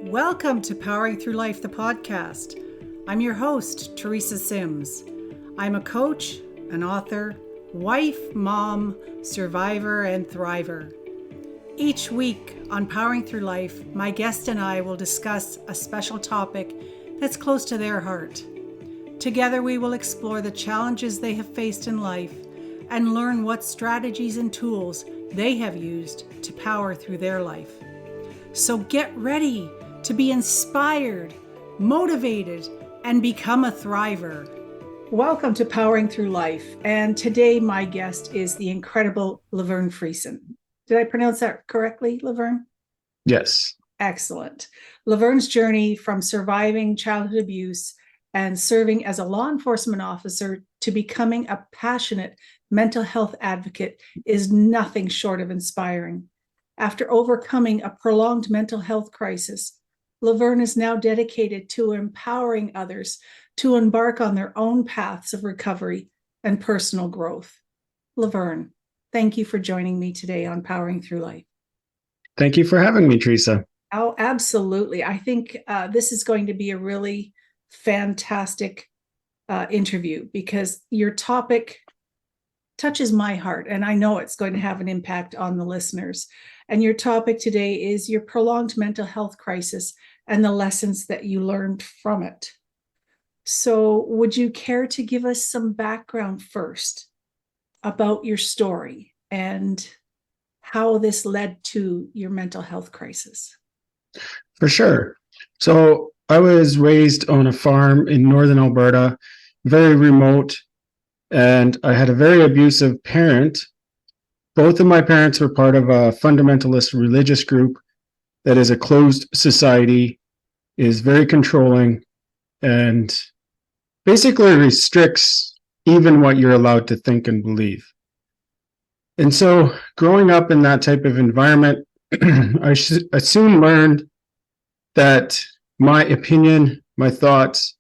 Welcome to Powering Through Life, the podcast. I'm your host, Teresa Sims. I'm a coach, an author, wife, mom, survivor, and thriver. Each week on Powering Through Life, my guest and I will discuss a special topic that's close to their heart. Together, we will explore the challenges they have faced in life and learn what strategies and tools they have used to power through their life. So get ready to be inspired, motivated, and become a thriver. Welcome to Powering Through Life. And today my guest is the incredible Laverne Friesen. Did I pronounce that correctly, Laverne? Yes. Excellent. Laverne's journey from surviving childhood abuse and serving as a law enforcement officer to becoming a passionate mental health advocate is nothing short of inspiring. After overcoming a prolonged mental health crisis, Laverne is now dedicated to empowering others to embark on their own paths of recovery and personal growth. Laverne, thank you for joining me today on Powering Through Life. Thank you for having me, Teresa. Oh, absolutely. I think this is going to be a really fantastic interview because your topic touches my heart, and I know it's going to have an impact on the listeners. And your topic today is your prolonged mental health crisis and the lessons that you learned from it. So would you care to give us some background first about your story and how this led to your mental health crisis? For sure. So I was raised on a farm in northern Alberta, very remote, and I had a very abusive parent. Both of my parents were part of a fundamentalist religious group that is a closed society, is very controlling, and basically restricts even what you're allowed to think and believe. And so growing up in that type of environment, I soon learned that my opinion, my thoughts,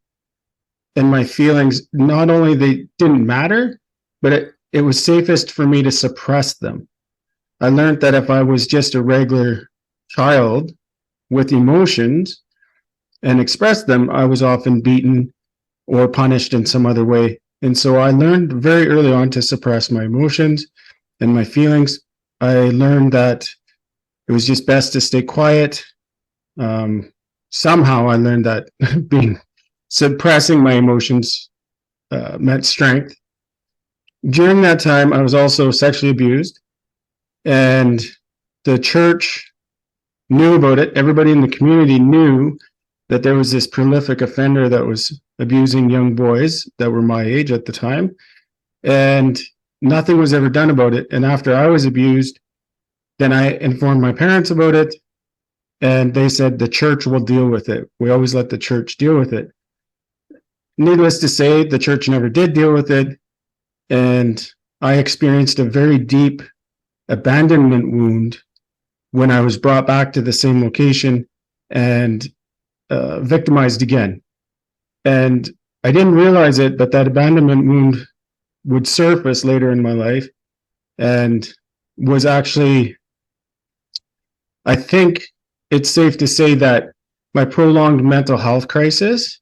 and my feelings, not only they didn't matter, but it was safest for me to suppress them. I learned that if I was just a regular child with emotions and expressed them, I was often beaten or punished in some other way. And so I learned very early on to suppress my emotions and my feelings. I learned that it was just best to stay quiet. Somehow I learned that suppressing my emotions meant strength. During that time, I was also sexually abused, and the church knew about it. Everybody in the community knew that there was this prolific offender that was abusing young boys that were my age at the time, and nothing was ever done about it. And after I was abused, then I informed my parents about it, and they said the church will deal with it. We always let the church deal with it. Needless to say, the church never did deal with it, and I experienced a very deep abandonment wound when I was brought back to the same location and victimized again. And I didn't realize it, but that abandonment wound would surface later in my life and was actually, I think it's safe to say that my prolonged mental health crisis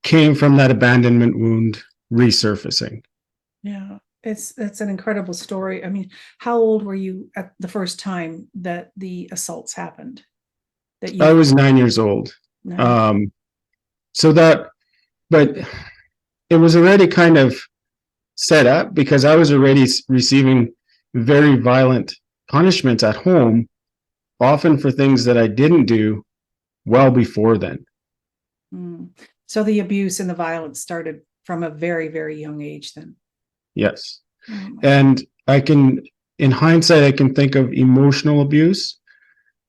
came from that abandonment wound resurfacing. Yeah, that's an incredible story. I mean, how old were you at the first time that the assaults happened? I was 9 years old. Nine. But it was already kind of set up because I was already receiving very violent punishments at home, often for things that I didn't do well before then. So the abuse and the violence started from a very, very young age then. Yes. And in hindsight, I can think of emotional abuse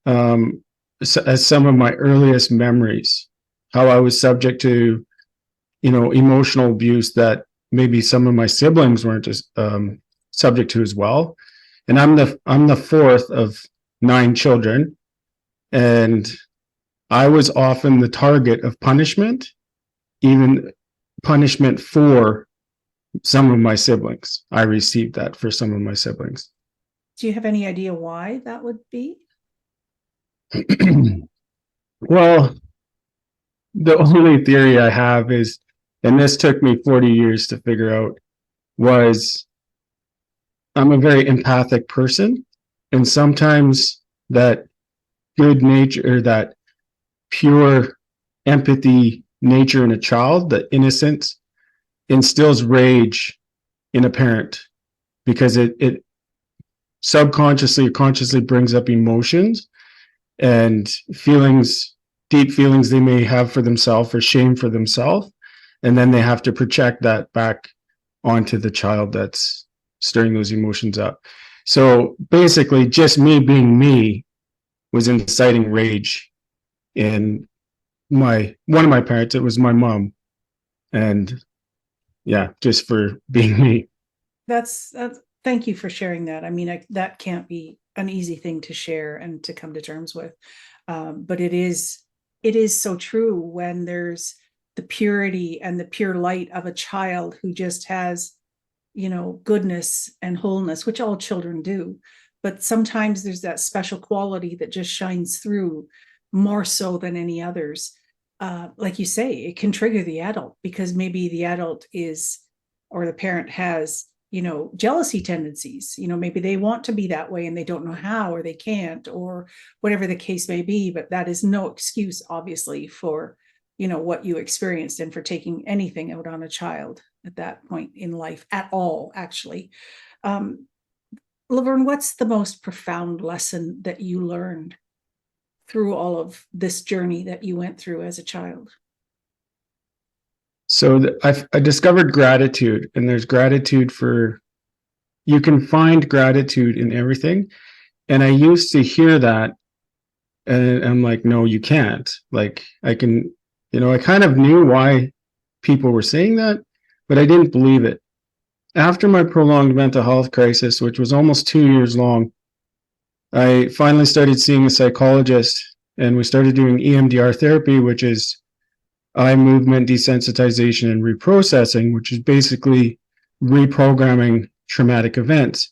as some of my earliest memories, how I was subject to, emotional abuse that maybe some of my siblings weren't subject to as well. And I'm the fourth of 9 children, and I was often the target of punishment, even punishment for some of my siblings. I received that for some of my siblings. Do you have any idea why that would be? Well, the only theory I have is, and this took me 40 years to figure out, was I'm a very empathic person. And sometimes that good nature, or that pure empathy nature in a child, the innocence, instills rage in a parent because it subconsciously or consciously brings up emotions and feelings, deep feelings they may have for themselves or shame for themselves. And then they have to project that back onto the child that's stirring those emotions up. So basically, just me being me was inciting rage in one of my parents. It was my mom. And yeah, just for being me. That's thank you for sharing that. I mean, that can't be an easy thing to share and to come to terms with. But it is so true when there's the purity and the pure light of a child who just has, goodness and wholeness, which all children do. But sometimes there's that special quality that just shines through more so than any others. Like you say, it can trigger the adult because maybe the adult is, or the parent has, jealousy tendencies. Maybe they want to be that way and they don't know how, or they can't, or whatever the case may be. But that is no excuse, obviously, for, what you experienced and for taking anything out on a child at that point in life at all, actually. Laverne, what's the most profound lesson that you learned through all of this journey that you went through as a child? So I discovered gratitude, and there's gratitude for, you can find gratitude in everything. And I used to hear that, and I'm like, no, you can't. Like, I can, I kind of knew why people were saying that, but I didn't believe it. After my prolonged mental health crisis, which was almost 2 years long, I finally started seeing a psychologist, and we started doing EMDR therapy, which is eye movement desensitization and reprocessing, which is basically reprogramming traumatic events.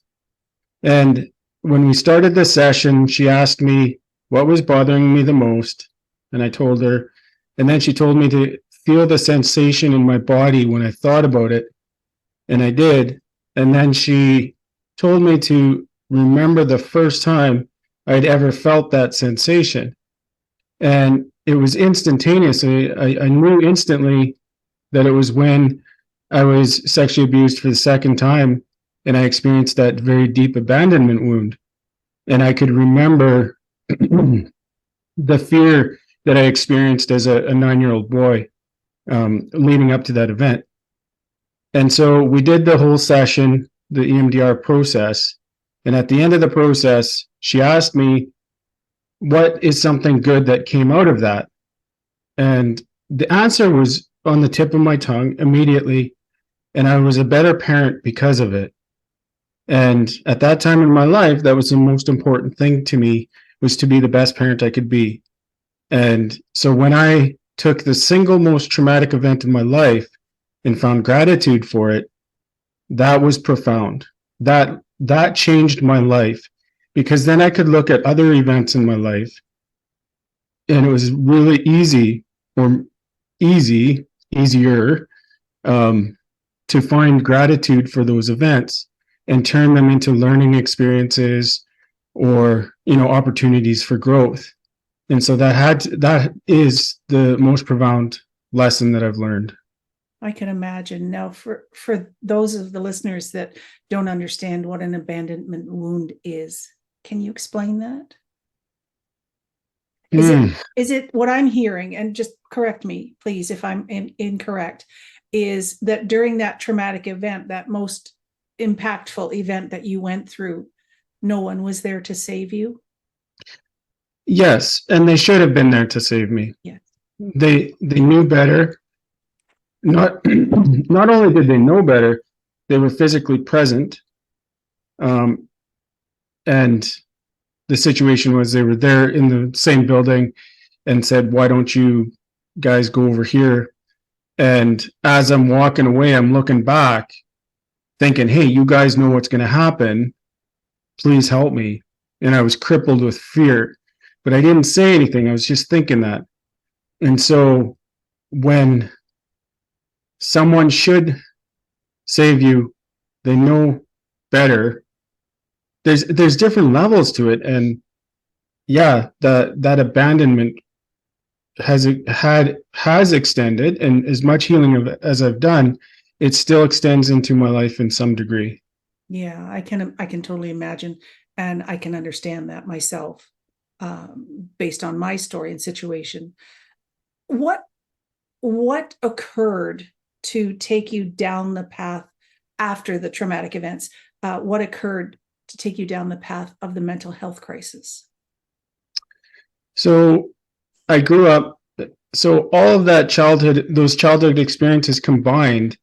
And when we started the session, she asked me what was bothering me the most. And I told her, and then she told me to feel the sensation in my body when I thought about it. And I did. And then she told me to remember the first time I'd ever felt that sensation. And it was instantaneous. I knew instantly that it was when I was sexually abused for the second time and I experienced that very deep abandonment wound. And I could remember the fear that I experienced as a 9-year-old boy leading up to that event. And so we did the whole session, the EMDR process. And at the end of the process, she asked me, what is something good that came out of that? And the answer was on the tip of my tongue immediately. And I was a better parent because of it. And at that time in my life, that was the most important thing to me, was to be the best parent I could be. And so when I took the single most traumatic event in my life and found gratitude for it, that was profound. That changed my life, because then I could look at other events in my life, and it was really easier to find gratitude for those events and turn them into learning experiences or, opportunities for growth. And so that is the most profound lesson that I've learned. I can imagine. Now, for those of the listeners that don't understand what an abandonment wound is, can you explain that? Is it what I'm hearing, and just correct me, please, if I'm incorrect, is that during that traumatic event, that most impactful event that you went through, no one was there to save you? Yes, and they should have been there to save me. Yes. They knew better. Not only did they know better, they were physically present. And the situation was, they were there in the same building and said, why don't you guys go over here? And as I'm walking away, I'm looking back thinking, hey, you guys know what's going to happen. Please help me. And I was crippled with fear, but I didn't say anything. I was just thinking that. And so when someone should save you, they know better. There's different levels to it. And yeah, that abandonment has extended, and as much healing as I've done, it still extends into my life in some degree. Yeah, I can totally imagine, and I can understand that myself, based on my story and situation. What what occurred to take you down the path after the traumatic events? What occurred to take you down the path of the mental health crisis? So I grew up, so all of that those childhood experiences combined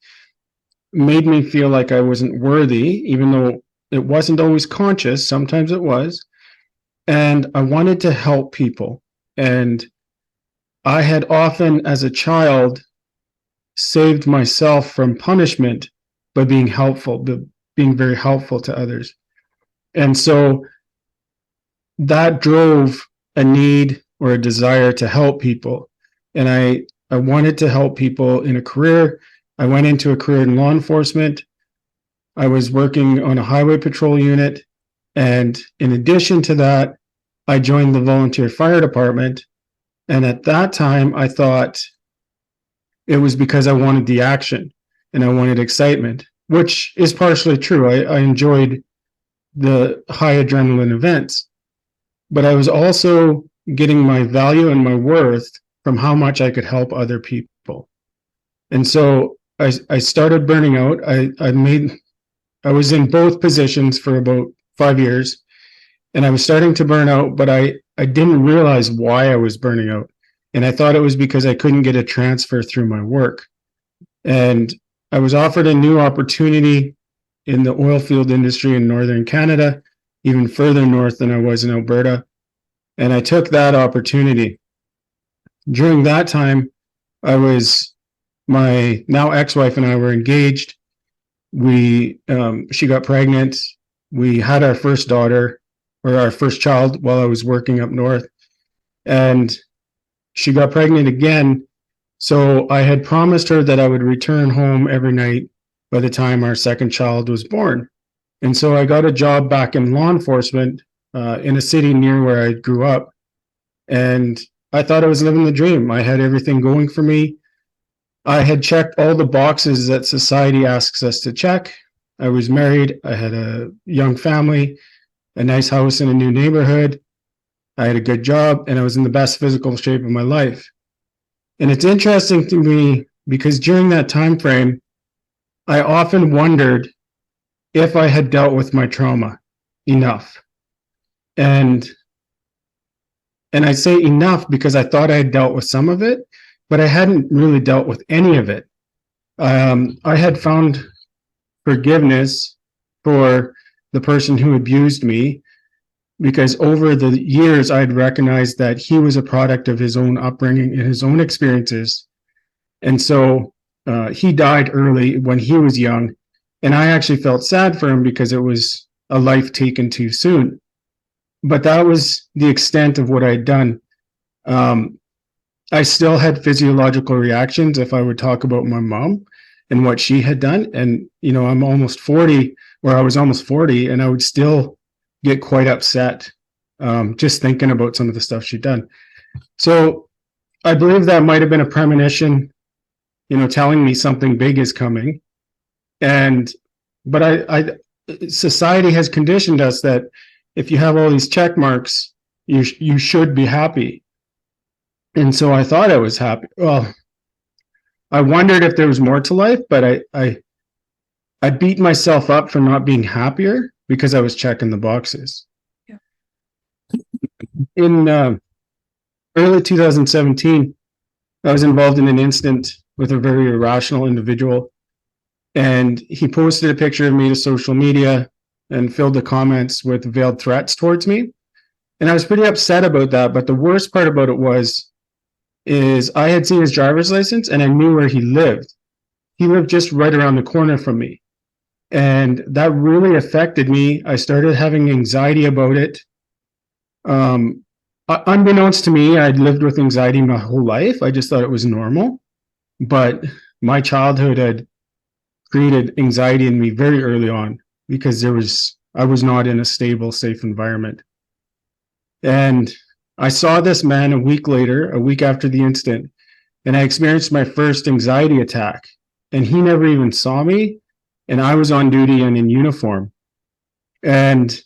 made me feel like I wasn't worthy, even though it wasn't always conscious. Sometimes it was. And I wanted to help people. And I had often, as a child, saved myself from punishment by being helpful, being very helpful to others. And so that drove a need or a desire to help people. And I wanted to help people in a career. I went into a career in law enforcement. I was working on a highway patrol unit. And in addition to that, I joined the volunteer fire department. And at that time, I thought it was because I wanted the action and I wanted excitement, which is partially true. I enjoyed the high adrenaline events, but I was also getting my value and my worth from how much I could help other people. And so I started burning out. I was in both positions for about 5 years, and I was starting to burn out, but I didn't realize why I was burning out. And I thought it was because I couldn't get a transfer through my work. And I was offered a new opportunity in the oil field industry in Northern Canada, even further north than I was in Alberta. And I took that opportunity. During that time, my now ex-wife and I were engaged. She got pregnant. We had our first daughter, or our first child, while I was working up north. And she got pregnant again. So I had promised her that I would return home every night by the time our second child was born. And so I got a job back in law enforcement in a city near where I grew up. And I thought I was living the dream. I had everything going for me. I had checked all the boxes that society asks us to check. I was married. I had a young family, a nice house in a new neighborhood. I had a good job, and I was in the best physical shape of my life. And it's interesting to me because during that time frame, I often wondered if I had dealt with my trauma enough. And I say enough because I thought I had dealt with some of it, but I hadn't really dealt with any of it. I had found forgiveness for the person who abused me, because over the years I'd recognized that he was a product of his own upbringing and his own experiences. And so he died early when he was young. And I actually felt sad for him because it was a life taken too soon. But that was the extent of what I'd done. I still had physiological reactions if I would talk about my mom and what she had done. And, I'm almost 40, or I was almost 40, and I would still get quite upset just thinking about some of the stuff she'd done. So I believe that might have been a premonition, telling me something big is coming. But society has conditioned us that if you have all these check marks, you should be happy. And so I thought I was happy. Well, I wondered if there was more to life, but I beat myself up for not being happier because I was checking the boxes. Yeah. In early 2017, I was involved in an incident with a very irrational individual, and he posted a picture of me to social media and filled the comments with veiled threats towards me. And I was pretty upset about that. But the worst part about it is I had seen his driver's license and I knew where he lived. He lived just right around the corner from me. And that really affected me. I started having anxiety about it. unbeknownst to me, I'd lived with anxiety my whole life. I just thought it was normal. But my childhood had created anxiety in me very early on because I was not in a stable, safe environment. And I saw this man a week after the incident, and I experienced my first anxiety attack. And he never even saw me, and I was on duty and in uniform. And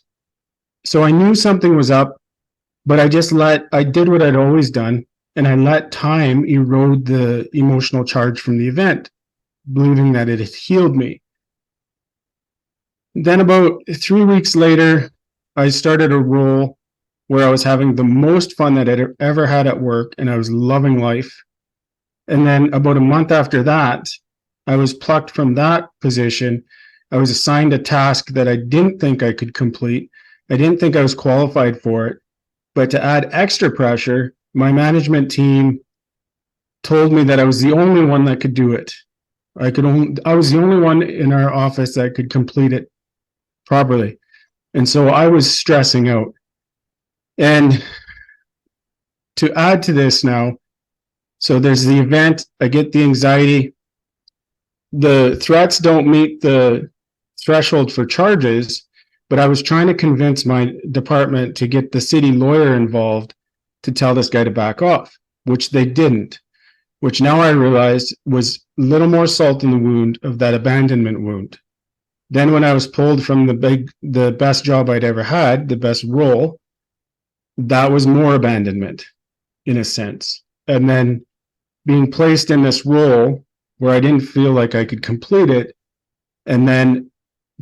so I knew something was up, but I did what I'd always done, and I let time erode the emotional charge from the event, believing that it had healed me. Then about 3 weeks later, I started a role where I was having the most fun that I'd ever had at work, and I was loving life. And then about a month after that, I was plucked from that position. I was assigned a task that I didn't think I could complete. I didn't think I was qualified for it. But to add extra pressure, my management team told me that I was the only one that could do it. I was the only one in our office that could complete it properly. And so I was stressing out. And to add to this now, so there's the event, I get the anxiety. The threats don't meet the threshold for charges, but I was trying to convince my department to get the city lawyer involved to tell this guy to back off, which they didn't, which now I realized was a little more salt in the wound of that abandonment wound. Then when I was pulled from the best job I'd ever had, the best role, that was more abandonment in a sense. And then being placed in this role where I didn't feel like I could complete it. And then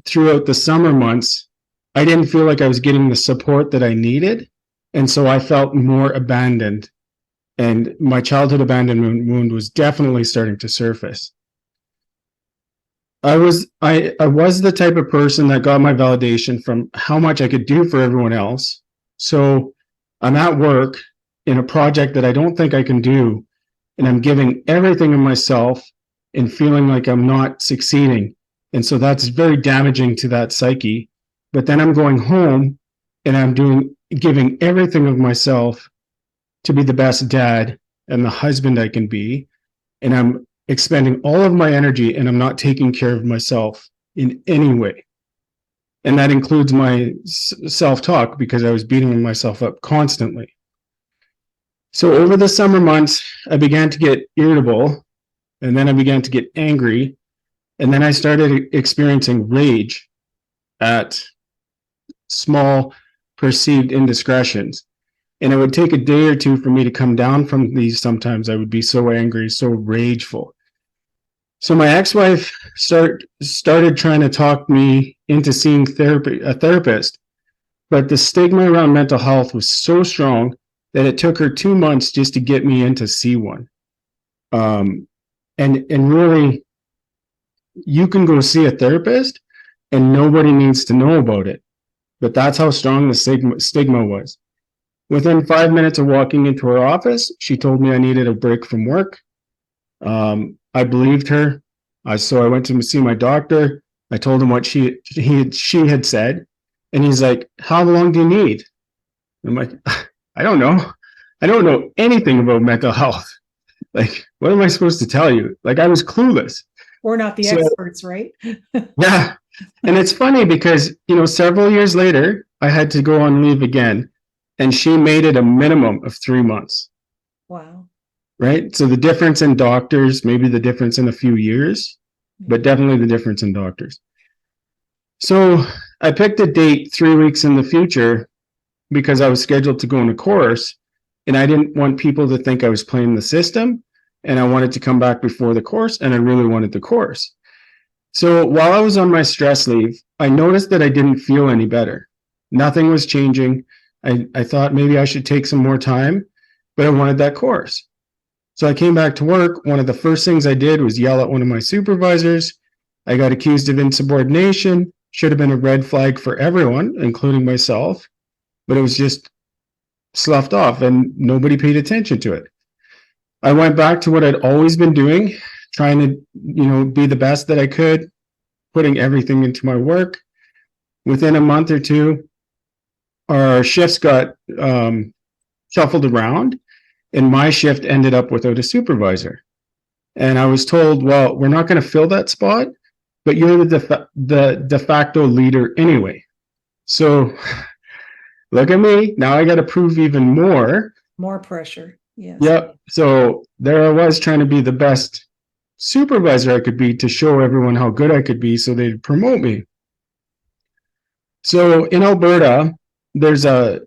throughout the summer months, I didn't feel like I was getting the support that I needed. And so I felt more abandoned. And my childhood abandonment wound was definitely starting to surface. I was the type of person that got my validation from how much I could do for everyone else. So I'm at work in a project that I don't think I can do, and I'm giving everything of myself and feeling like I'm not succeeding. And so that's very damaging to that psyche. But then I'm going home and I'm giving everything of myself to be the best dad and the husband I can be. And I'm expending all of my energy and I'm not taking care of myself in any way. And that includes my self-talk because I was beating myself up constantly. So over the summer months, I began to get irritable, and then I began to get angry, and then I started experiencing rage at small perceived indiscretions. And it would take a day or two for me to come down from these. Sometimes I would be so angry, so rageful. So my ex-wife started trying to talk me into seeing a therapist, but the stigma around mental health was so strong that it took her 2 months just to get me in to see one. And really, you can go see a therapist and nobody needs to know about it. But that's how strong the stigma was. Within 5 minutes of walking into her office, she told me I needed a break from work. I believed her. So I went to see my doctor. I told him what she had said. And he's like, "How long do you need?" I'm like, I don't know. I don't know anything about mental health. Like, what am I supposed to tell you? Like, I was clueless. We're not the experts, right? Yeah. And it's funny because, several years later, I had to go on leave again. And she made it a minimum of 3 months. Wow. Right? So the difference in doctors, maybe the difference in a few years, but definitely the difference in doctors. So I picked a date 3 weeks in the future because I was scheduled to go on a course, and I didn't want people to think I was playing the system, and I wanted to come back before the course, and I really wanted the course. So while I was on my stress leave, I noticed that I didn't feel any better. Nothing was changing. I thought maybe I should take some more time, but I wanted that course. So I came back to work. One of the first things I did was yell at one of my supervisors. I got accused of insubordination. Should have been a red flag for everyone, including myself. But it was just sloughed off and nobody paid attention to it. I went back to what I'd always been doing, trying to, be the best that I could, putting everything into my work. Within a month or two, our shifts got shuffled around, and my shift ended up without a supervisor. And I was told, well, we're not going to fill that spot, but you're the de facto leader anyway. So look at me. Now I got to prove even more. More pressure. Yes. Yep. So there I was trying to be the best supervisor I could be to show everyone how good I could be so they'd promote me. So in Alberta, there's a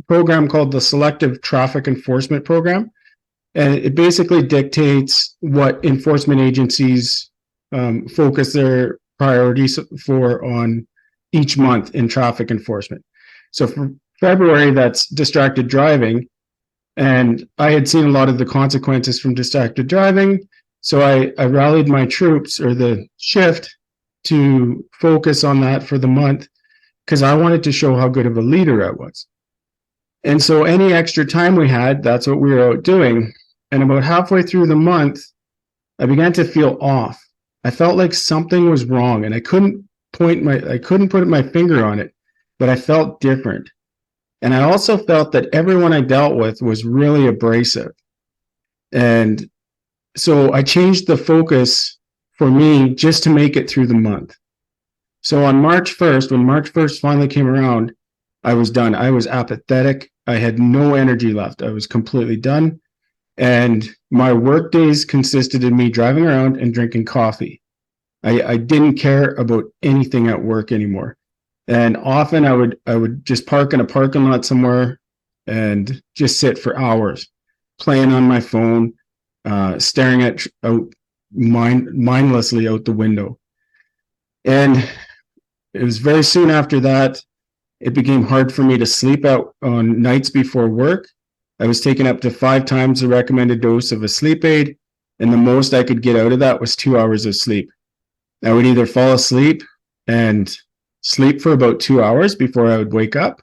program called the Selective Traffic Enforcement Program. And it basically dictates what enforcement agencies focus their priorities for on each month in traffic enforcement. So for February, that's distracted driving. And I had seen a lot of the consequences from distracted driving. So I rallied my troops or the shift to focus on that for the month because I wanted to show how good of a leader I was. And so any extra time we had, that's what we were out doing. And about halfway through the month, I began to feel off. I felt like something was wrong and I couldn't put my finger on it, but I felt different. And I also felt that everyone I dealt with was really abrasive. And so I changed the focus for me just to make it through the month. So on March 1st, when March 1st finally came around, I was done. I was apathetic. I had no energy left. I was completely done. And my work days consisted of me driving around and drinking coffee. I didn't care about anything at work anymore. And often I would just park in a parking lot somewhere and just sit for hours, playing on my phone, staring out mindlessly out the window. And it was very soon after that, it became hard for me to sleep out on nights before work. I was taking up to 5 times the recommended dose of a sleep aid, and the most I could get out of that was 2 hours of sleep. I would either fall asleep and sleep for about 2 hours before I would wake up,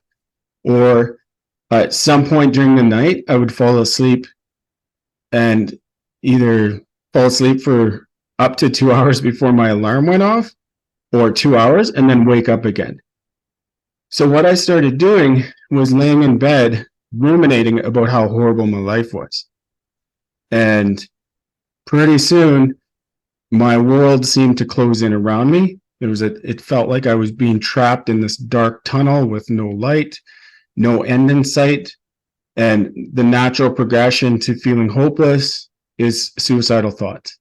or at some point during the night, I would fall asleep and either fall asleep for up to 2 hours before my alarm went off, or 2 hours and then wake up again. So what I started doing was laying in bed, ruminating about how horrible my life was. And pretty soon, my world seemed to close in around me. It felt like I was being trapped in this dark tunnel with no light, no end in sight. And the natural progression to feeling hopeless is suicidal thoughts.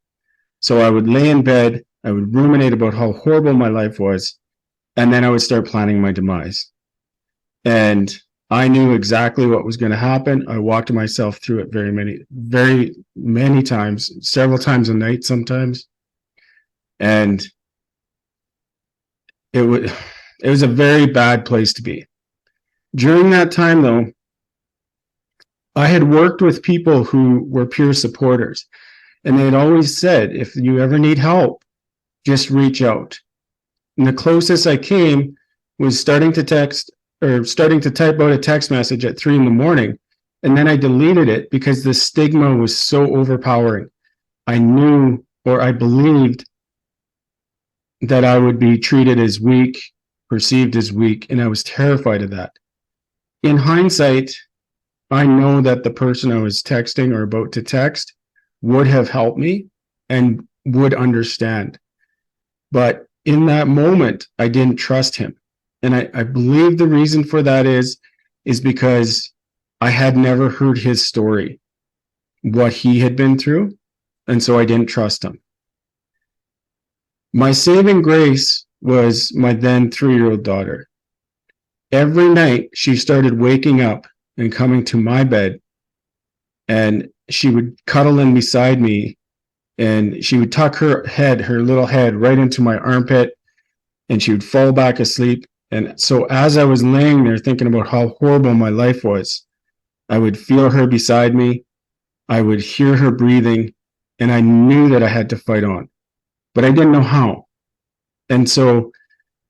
So I would lay in bed, I would ruminate about how horrible my life was, and then I would start planning my demise. And I knew exactly what was going to happen. I walked myself through it very many times, several times a night sometimes. And it was a very bad place to be. During that time, though, I had worked with people who were peer supporters, and they had always said, if you ever need help, just reach out. And the closest I came was starting to type out a text message at 3 a.m. And then I deleted it because the stigma was so overpowering. I knew, or I believed, that I would be treated as weak, perceived as weak, and I was terrified of that. In hindsight, I know that the person I was texting or about to text would have helped me and would understand. But in that moment, I didn't trust him. And I believe the reason for that is because I had never heard his story, what he had been through, and so I didn't trust him. My saving grace was my then 3-year-old daughter. Every night, she started waking up and coming to my bed, and she would cuddle in beside me, and she would tuck her little head right into my armpit, and she would fall back asleep. And so as I was laying there thinking about how horrible my life was, I would feel her beside me, I would hear her breathing, and I knew that I had to fight on, but I didn't know how. And so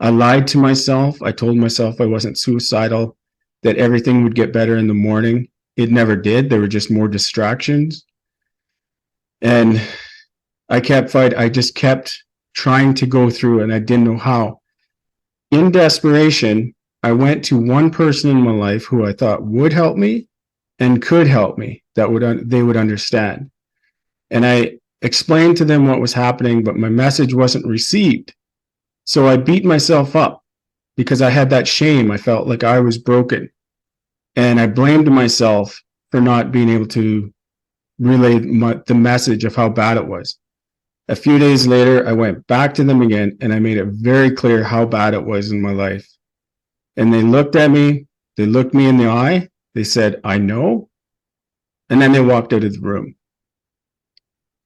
I lied to myself. I told myself I wasn't suicidal, that everything would get better in the morning. It never did. There were just more distractions. And I kept fighting. I just kept trying to go through, and I didn't know how. In desperation, I went to one person in my life who I thought would help me, and could help me, they would understand. And I explained to them what was happening, but my message wasn't received. So I beat myself up because I had that shame. I felt like I was broken. And I blamed myself for not being able to relay the message of how bad it was. A few days later, I went back to them again and I made it very clear how bad it was in my life. And they looked at me, they looked me in the eye, they said, I know. And then they walked out of the room.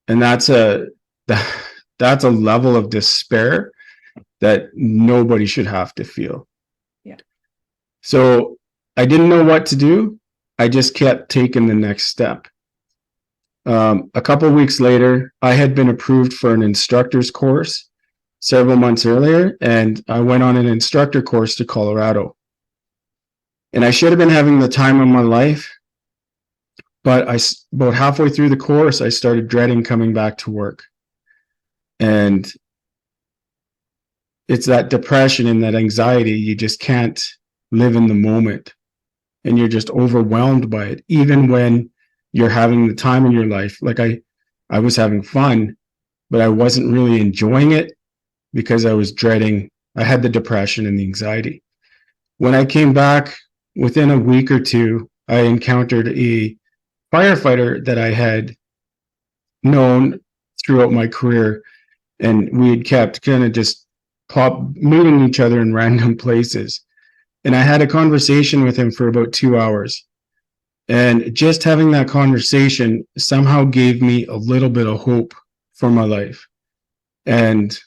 And that's a level of despair that nobody should have to feel. Yeah. So I didn't know what to do. I just kept taking the next step. A couple of weeks later, I had been approved for an instructor's course several months earlier, and I went on an instructor course to Colorado. And I should have been having the time of my life, but about halfway through the course, I started dreading coming back to work. And it's that depression and that anxiety. You just can't live in the moment, and you're just overwhelmed by it, even when you're having the time of your life. Like I was having fun, but I wasn't really enjoying it because I was dreading. I had the depression and the anxiety. When I came back, within a week or two, I encountered a firefighter that I had known throughout my career, and we had kept kind of just meeting each other in random places. And I had a conversation with him for about 2 hours. And just having that conversation somehow gave me a little bit of hope for my life. And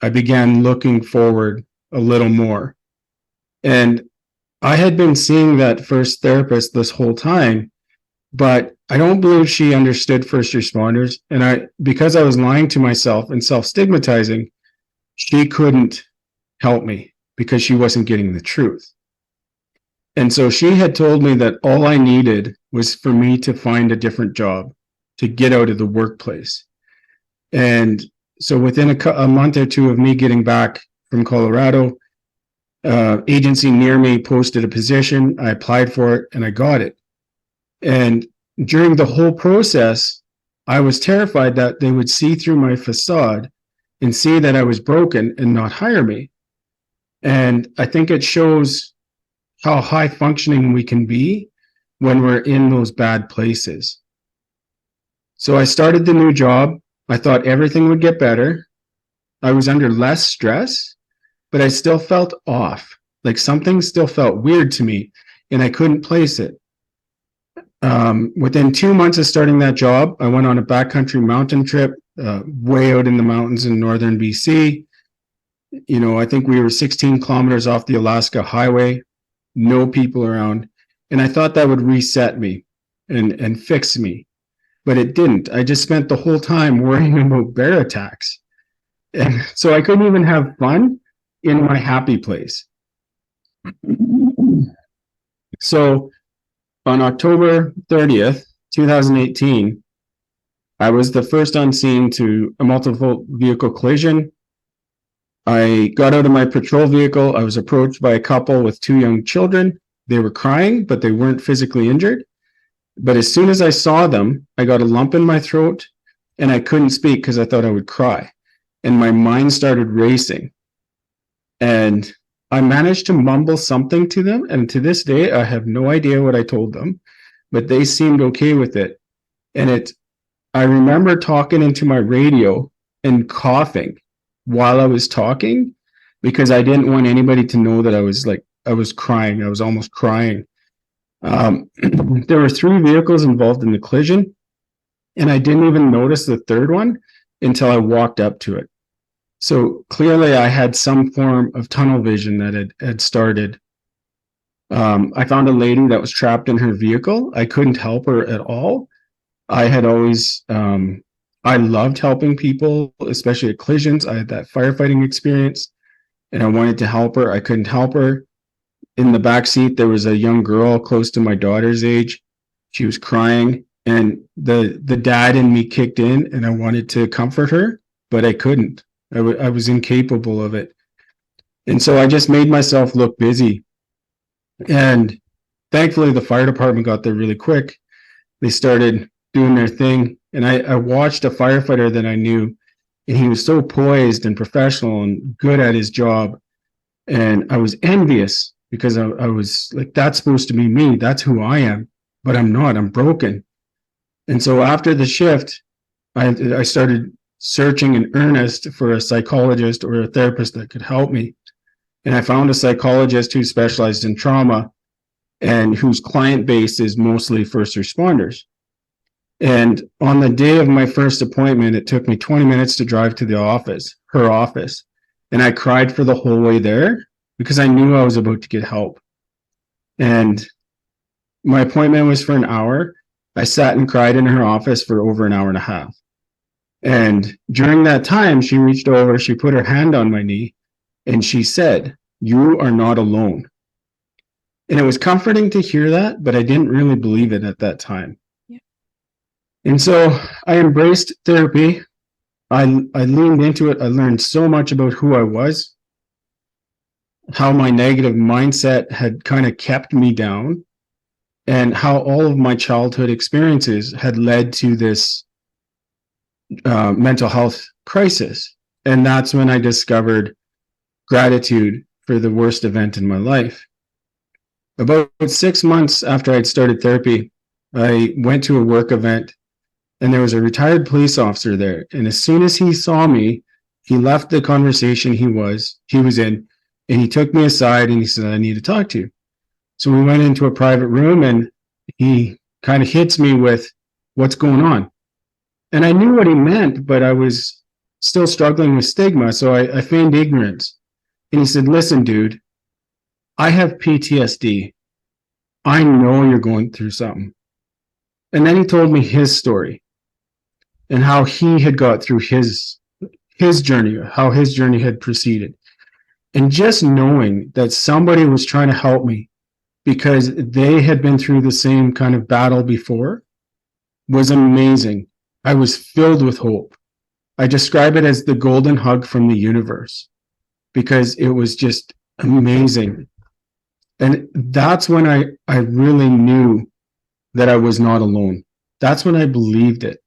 I began looking forward a little more. And I had been seeing that first therapist this whole time, but I don't believe she understood first responders. And because I was lying to myself and self-stigmatizing, she couldn't help me because she wasn't getting the truth. And so she had told me that all I needed was for me to find a different job, to get out of the workplace. And so within a month or two of me getting back from Colorado, agency near me posted a position. I applied for it and I got it. And during the whole process, I was terrified that they would see through my facade and see that I was broken and not hire me. And I think it shows how high functioning we can be when we're in those bad places. So I started the new job. I thought everything would get better. I was under less stress, but I still felt off. Like something still felt weird to me and I couldn't place it. Within 2 months of starting that job, I went on a backcountry mountain trip, way out in the mountains in northern BC. You know, I think we were 16 kilometers off the Alaska highway, no people around. And I thought that would reset me and fix me, but it didn't. I just spent the whole time worrying about bear attacks. And so I couldn't even have fun in my happy place. So on October 30th, 2018, I was the first on scene to a multiple vehicle collision. I got out of my patrol vehicle. I was approached by a couple with 2 young children. They were crying, but they weren't physically injured. But as soon as I saw them, I got a lump in my throat and I couldn't speak because I thought I would cry. And my mind started racing. And I managed to mumble something to them. And to this day, I have no idea what I told them, but they seemed okay with it. And I remember talking into my radio and coughing while I was talking because I didn't want anybody to know that I was crying. I was almost crying. There were 3 vehicles involved in the collision, and I didn't even notice the third one until I walked up to it. So clearly I had some form of tunnel vision that had started. I found a lady that was trapped in her vehicle. I couldn't help her at all. I had always, I loved helping people, especially at collisions. I had that firefighting experience and I wanted to help her. I couldn't help her. In the back seat, there was a young girl close to my daughter's age. She was crying and the dad in me kicked in and I wanted to comfort her, but I couldn't. I was incapable of it. And so I just made myself look busy. And thankfully, the fire department got there really quick. They started doing their thing. And I watched a firefighter that I knew, and he was so poised and professional and good at his job. And I was envious because I was like, that's supposed to be me. That's who I am, but I'm not. I'm broken. And so after the shift, I started searching in earnest for a psychologist or a therapist that could help me. And I found a psychologist who specialized in trauma and whose client base is mostly first responders. And on the day of my first appointment, it took me 20 minutes to drive to the office, her office. And I cried for the whole way there because I knew I was about to get help. And my appointment was for an hour. I sat and cried in her office for over an hour and a half. And during that time, she reached over, she put her hand on my knee, and she said, "You are not alone." And it was comforting to hear that, but I didn't really believe it at that time. Yeah. And so I embraced therapy. I leaned into it. I learned so much about who I was, how my negative mindset had kind of kept me down, and how all of my childhood experiences had led to this mental health crisis. And that's when I discovered gratitude for the worst event in my life. About 6 months after I'd started therapy, I went to a work event, and there was a retired police officer there. And as soon as he saw me, he left the conversation he was in, and he took me aside and he said, "I need to talk to you." So we went into a private room, and he kind of hits me with, "What's going on?" And I knew what he meant, but I was still struggling with stigma. So I feigned ignorance. And he said, "Listen, dude, I have PTSD. I know you're going through something." And then he told me his story and how he had got through his journey, how his journey had proceeded. And just knowing that somebody was trying to help me because they had been through the same kind of battle before was amazing. I was filled with hope. I describe it as the golden hug from the universe because it was just amazing. And that's when I really knew that I was not alone. That's when I believed it.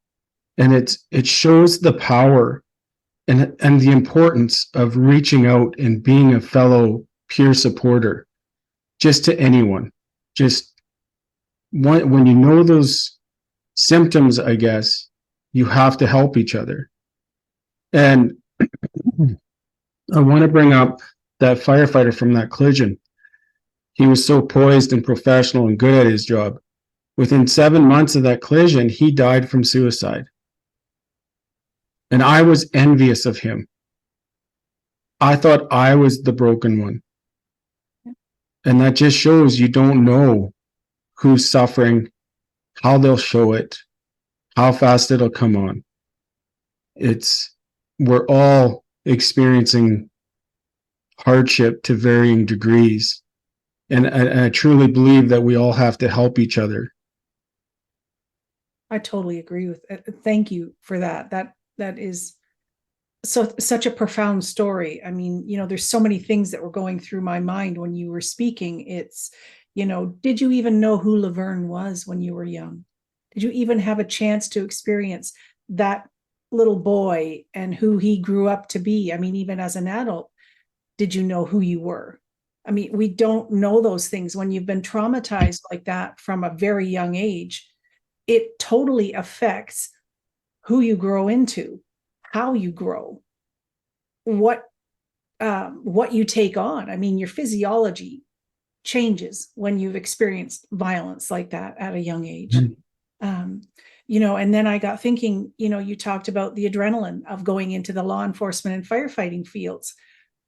And it shows the power and the importance of reaching out and being a fellow peer supporter just to anyone. Just when you know those symptoms, I guess, you have to help each other. And I want to bring up that firefighter from that collision. He was so poised and professional and good at his job. Within 7 months of that collision, he died from suicide. And I was envious of him. I thought I was the broken one. And that just shows you don't know who's suffering, how they'll show it, how fast it'll come on. We're all experiencing hardship to varying degrees. And I truly believe that we all have to help each other. I totally agree with it. Thank you for that. That is such a profound story. I mean, there's so many things that were going through my mind when you were speaking. It's, did you even know who Laverne was when you were young? Did you even have a chance to experience that little boy and who he grew up to be? I mean, even as an adult, did you know who you were? I mean, we don't know those things when you've been traumatized like that from a very young age. It totally affects who you grow into, how you grow, what you take on. I mean, your physiology changes when you've experienced violence like that at a young age. Mm-hmm. And then I got thinking, you talked about the adrenaline of going into the law enforcement and firefighting fields.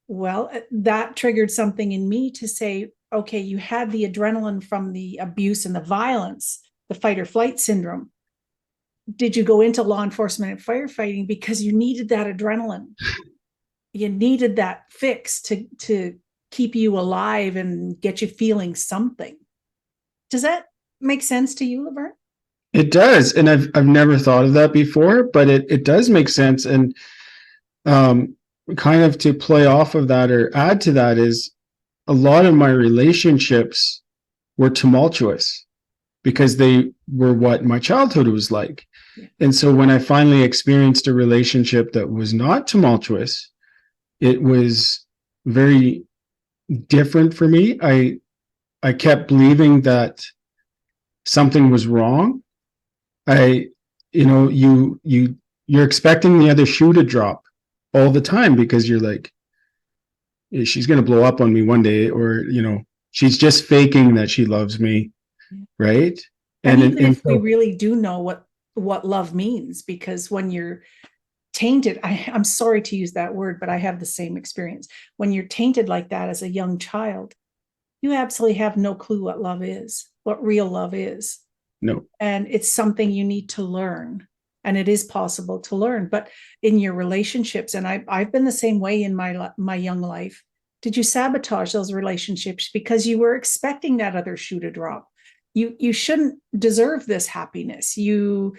Well, that triggered something in me to say, okay, you had the adrenaline from the abuse and the violence, the fight or flight syndrome. Did you go into law enforcement and firefighting because you needed that adrenaline? You needed that fix to keep you alive and get you feeling something. Does that make sense to you, Laverne? It does. And I've never thought of that before, but it does make sense. And kind of to play off of that or add to that is a lot of my relationships were tumultuous because they were what my childhood was like. Yeah. And so when I finally experienced a relationship that was not tumultuous, it was very different for me. I kept believing that something was wrong. I, you know, you're expecting the other shoe to drop all the time because you're like, she's going to blow up on me one day, or, you know, she's just faking that she loves me. Right. And even if we so, really do know what love means, because when you're tainted, I'm sorry to use that word, but I have the same experience. When you're tainted like that as a young child, you absolutely have no clue what love is, what real love is. no. And it's something you need to learn. And it is possible to learn. But in your relationships, and I've been the same way in my young life, did you sabotage those relationships because you were expecting that other shoe to drop? You shouldn't deserve this happiness. You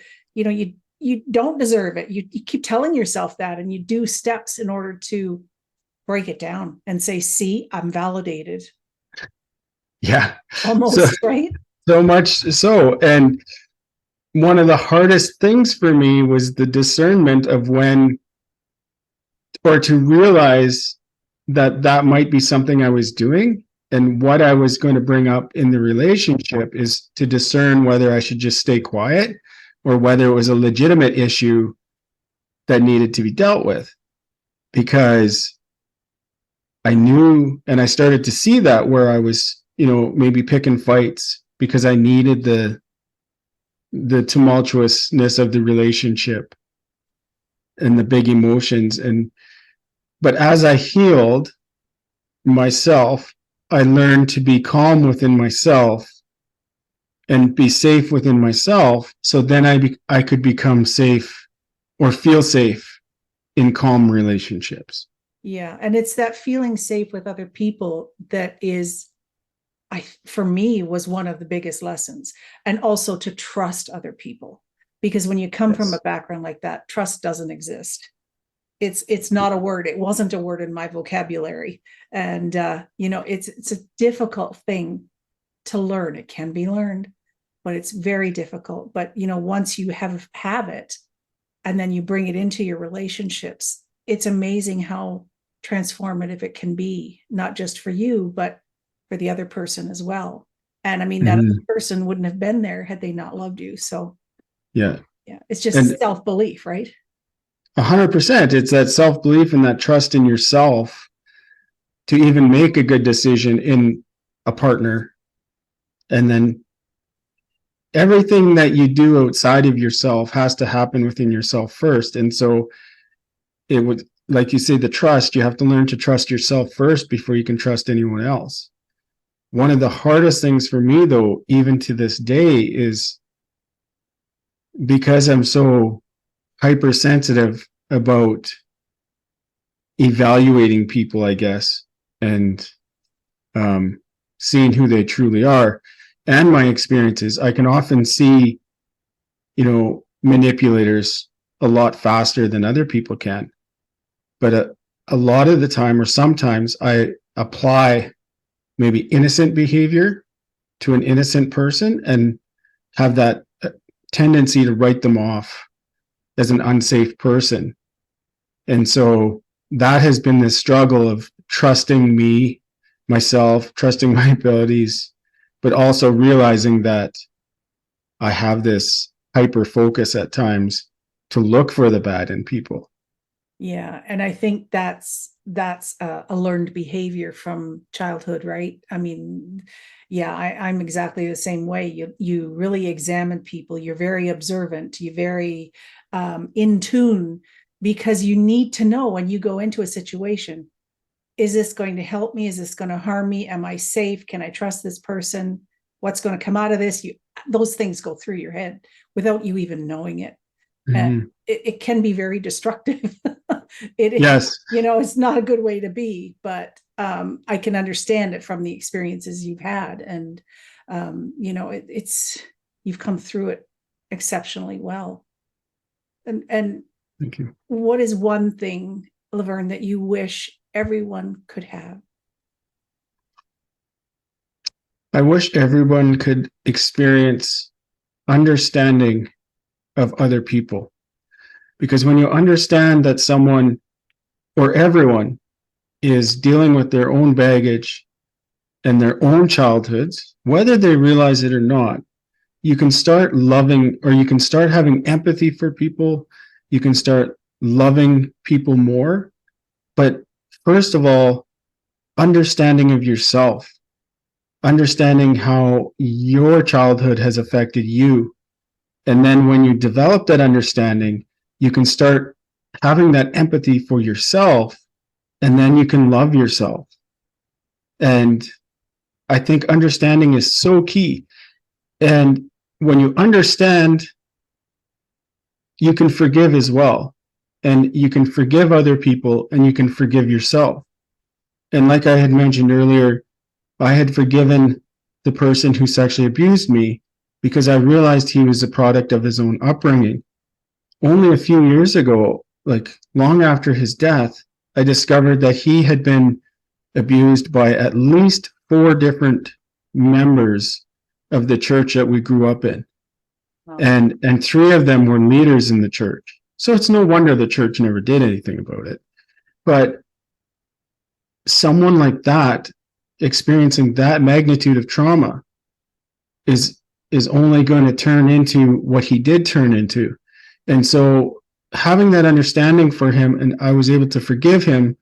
don't deserve it. You keep telling yourself that, and you do steps in order to break it down and say, see, I'm validated. Yeah. Almost, right? So much so. And one of the hardest things for me was the discernment of when, or to realize that that might be something I was doing, and what I was going to bring up in the relationship is to discern whether I should just stay quiet or whether it was a legitimate issue that needed to be dealt with. Because I knew, and I started to see that where I was, you know, maybe picking fights because I needed the tumultuousness of the relationship and the big emotions. But as I healed myself, I learned to be calm within myself and be safe within myself. So then I could become safe or feel safe in calm relationships. Yeah. And it's that feeling safe with other people that is, for me, was one of the biggest lessons. And also to trust other people, because when you come from a background like that, trust doesn't exist. It's not a word. It wasn't a word in my vocabulary. And, it's a difficult thing to learn. It can be learned, but it's very difficult. But, once you have it, and then you bring it into your relationships, it's amazing how transformative it can be, not just for you, but for the other person as well. And I mean, that other person wouldn't have been there had they not loved you. So yeah, it's just self-belief, right? 100%. It's that self-belief and that trust in yourself to even make a good decision in a partner. And then everything that you do outside of yourself has to happen within yourself first. And so it would, like you say, the trust, you have to learn to trust yourself first before you can trust anyone else. One of the hardest things for me, though, even to this day, is because I'm so hypersensitive about evaluating people, I guess, and seeing who they truly are and my experiences. I can often see, manipulators a lot faster than other people can. But a lot of the time, or sometimes, I apply maybe innocent behavior to an innocent person and have that tendency to write them off as an unsafe person. And so that has been the struggle of trusting myself, trusting my abilities, but also realizing that I have this hyper focus at times to look for the bad in people. Yeah. And I think that's a learned behavior from childhood, right? I mean, yeah, I'm exactly the same way. You really examine people. You're very observant. You're very in tune, because you need to know when you go into a situation, is this going to help me? Is this going to harm me? Am I safe? Can I trust this person? What's going to come out of this? Those things go through your head without you even knowing it. And it can be very destructive. Yes. It's not a good way to be, but I can understand it from the experiences you've had. And, you've come through it exceptionally well. And Thank you. what is one thing, Laverne, that you wish everyone could have? I wish everyone could experience understanding of other people. Because when you understand that someone or everyone is dealing with their own baggage and their own childhoods, whether they realize it or not, you can start loving, or you can start having empathy for people. You can start loving people more. But first of all, understanding of yourself, understanding how your childhood has affected you. And then when you develop that understanding, you can start having that empathy for yourself, and then you can love yourself. And I think understanding is so key. And when you understand, you can forgive as well. And you can forgive other people, and you can forgive yourself. And like I had mentioned earlier, I had forgiven the person who sexually abused me because I realized he was a product of his own upbringing. Only a few years ago, like long after his death, I discovered that he had been abused by at least 4 different members of the church that we grew up in. Wow. And 3 of them were leaders in the church. So it's no wonder the church never did anything about it. But someone like that, experiencing that magnitude of trauma, is only going to turn into what he did turn into. And so having that understanding for him, and I was able to forgive him,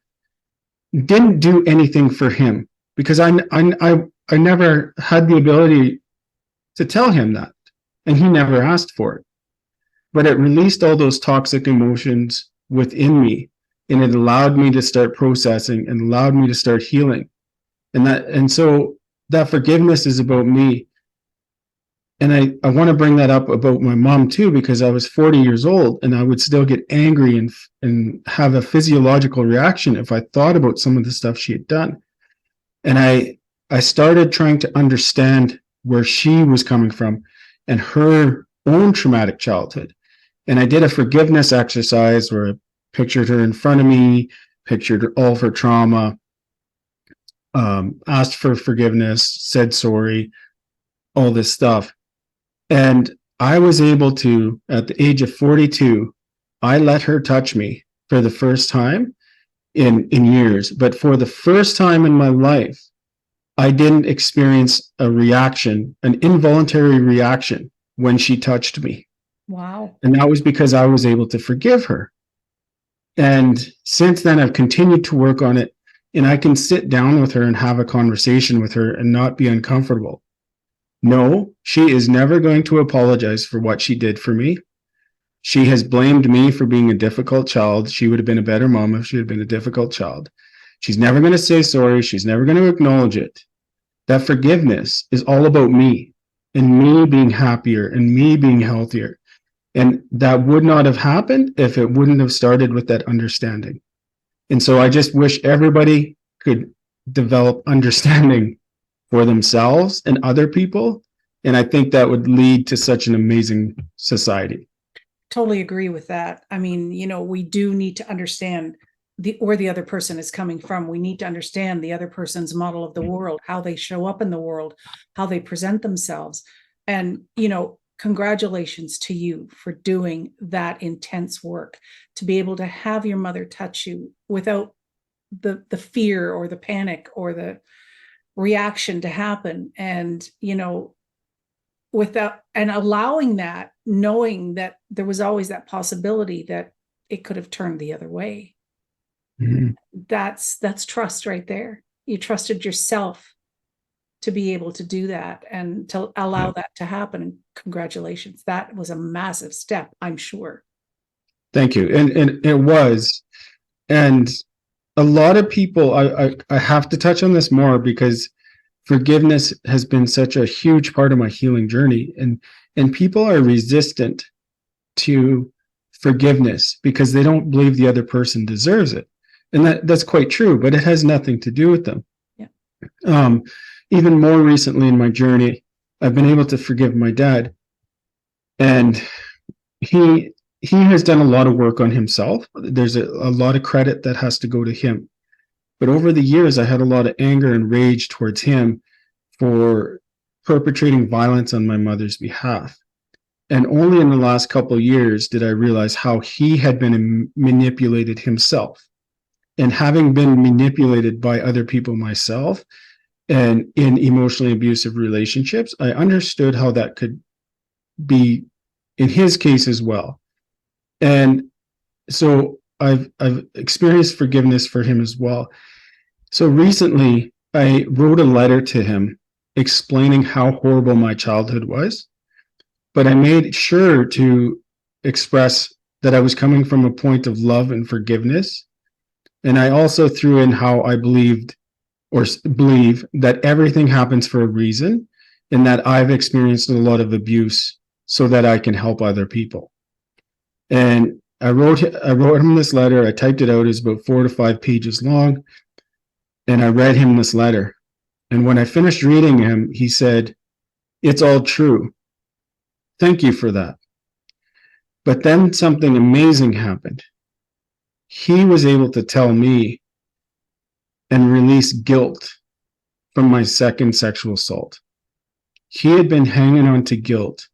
didn't do anything for him, because I never had the ability to tell him that, and he never asked for it. But it released all those toxic emotions within me, and it allowed me to start processing and allowed me to start healing. And so that forgiveness is about me. And I want to bring that up about my mom too, because I was 40 years old and I would still get angry and have a physiological reaction if I thought about some of the stuff she had done. And I started trying to understand where she was coming from and her own traumatic childhood. And I did a forgiveness exercise where I pictured her in front of me, pictured all of her trauma, asked for forgiveness, said sorry, all this stuff. And I was able to, at the age of 42, I let her touch me for the first time in years. But for the first time in my life, I didn't experience a reaction, an involuntary reaction when she touched me. Wow. And that was because I was able to forgive her. And since then, I've continued to work on it, and I can sit down with her and have a conversation with her and not be uncomfortable. No, she is never going to apologize for what she did for me. She has blamed me for being a difficult child. She would have been a better mom if she had been a difficult child. She's never going to say sorry. She's never going to acknowledge it. That forgiveness is all about me and me being happier and me being healthier. And that would not have happened if it wouldn't have started with that understanding. And so I just wish everybody could develop understanding for themselves and other people. And I think that would lead to such an amazing society. Totally agree with that. I mean, we do need to understand where the other person is coming from. We need to understand the other person's model of the world, how they show up in the world, how they present themselves. And, congratulations to you for doing that intense work, to be able to have your mother touch you without the fear or the panic or the reaction to happen. And, without, and allowing that, knowing that there was always that possibility that it could have turned the other way. Mm-hmm. That's trust right there. You trusted yourself to be able to do that and to allow that to happen. And congratulations. That was a massive step, I'm sure. Thank you. And it was. And a lot of people, I have to touch on this more because forgiveness has been such a huge part of my healing journey. And people are resistant to forgiveness because they don't believe the other person deserves it. And that's quite true, but it has nothing to do with them. Yeah. Even more recently in my journey, I've been able to forgive my dad. And he has done a lot of work on himself. There's a lot of credit that has to go to him. But over the years, I had a lot of anger and rage towards him for perpetrating violence on my mother's behalf. And only in the last couple of years did I realize how he had been manipulated himself. And having been manipulated by other people myself and in emotionally abusive relationships, I understood how that could be in his case as well. And so I've experienced forgiveness for him as well. So recently I wrote a letter to him explaining how horrible my childhood was, but I made sure to express that I was coming from a point of love and forgiveness. And I also threw in how I believe that everything happens for a reason, and that I've experienced a lot of abuse so that I can help other people. And I wrote him this letter. I typed it out. It's about 4 to 5 pages long. And I read him this letter. And when I finished reading him, he said, "It's all true. Thank you for that." But then something amazing happened. He was able to tell me and release guilt from my second sexual assault. He had been hanging on to guilt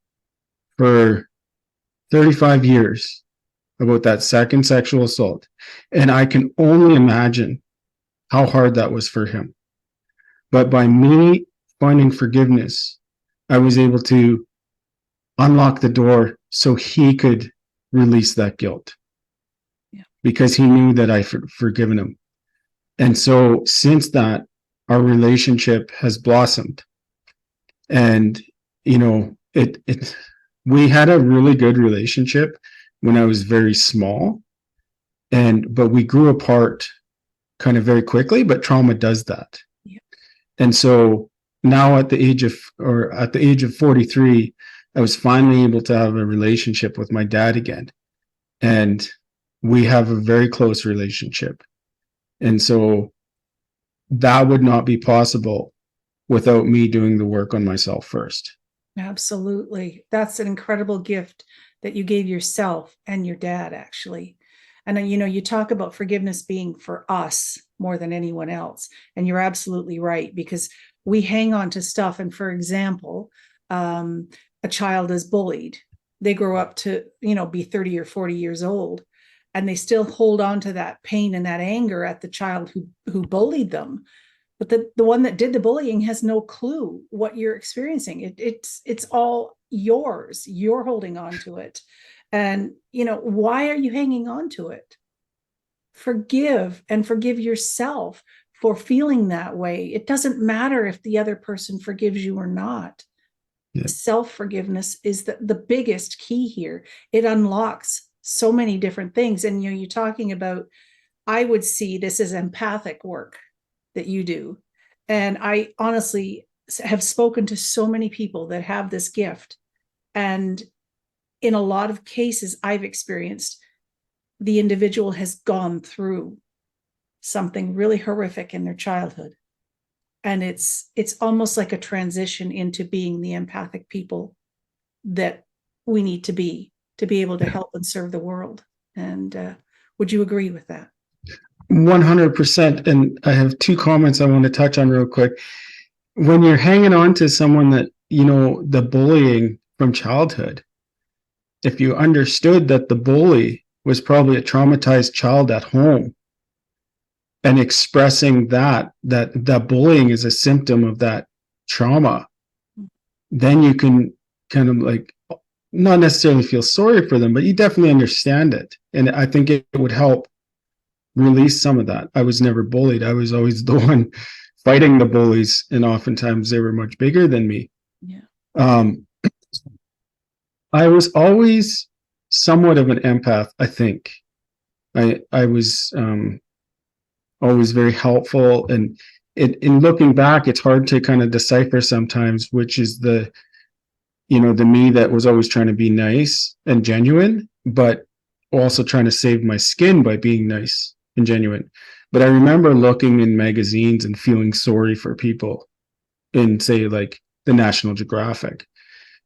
for 35 years about that second sexual assault. And I can only imagine how hard that was for him. But by me finding forgiveness, I was able to unlock the door so he could release that guilt. Yeah. Because he knew that I forgiven him. And so since that, our relationship has blossomed. And, we had a really good relationship when I was very small, but we grew apart kind of very quickly, but trauma does that. Yeah. And so now at the age of 43, I was finally able to have a relationship with my dad again. And we have a very close relationship. And so that would not be possible without me doing the work on myself first. Absolutely. That's an incredible gift that you gave yourself and your dad, actually. And, you talk about forgiveness being for us more than anyone else. And you're absolutely right, because we hang on to stuff. And for example, a child is bullied. They grow up to, be 30 or 40 years old, and they still hold on to that pain and that anger at the child who bullied them. But the one that did the bullying has no clue what you're experiencing. It's all yours. You're holding on to it. And, why are you hanging on to it? Forgive yourself for feeling that way. It doesn't matter if the other person forgives you or not. Yeah. Self-forgiveness is the biggest key here. It unlocks so many different things. And, you're talking about, I would see this as empathic work that you do. And I honestly have spoken to so many people that have this gift. And in a lot of cases I've experienced, the individual has gone through something really horrific in their childhood. And it's almost like a transition into being the empathic people that we need to be able to help and serve the world. And would you agree with that? 100%. And I have 2 comments I want to touch on real quick. When you're hanging on to someone that, the bullying from childhood, if you understood that the bully was probably a traumatized child at home, and expressing that bullying is a symptom of that trauma, then you can kind of like not necessarily feel sorry for them, but you definitely understand it. And I think it would help release some of that. I was never bullied. I was always the one fighting the bullies, and oftentimes they were much bigger than me. Yeah. I was always somewhat of an empath, I think. I was always very helpful, and in looking back, it's hard to kind of decipher sometimes which is the me that was always trying to be nice and genuine, but also trying to save my skin by being nice and genuine. But I remember looking in magazines and feeling sorry for people in, say, like the National Geographic.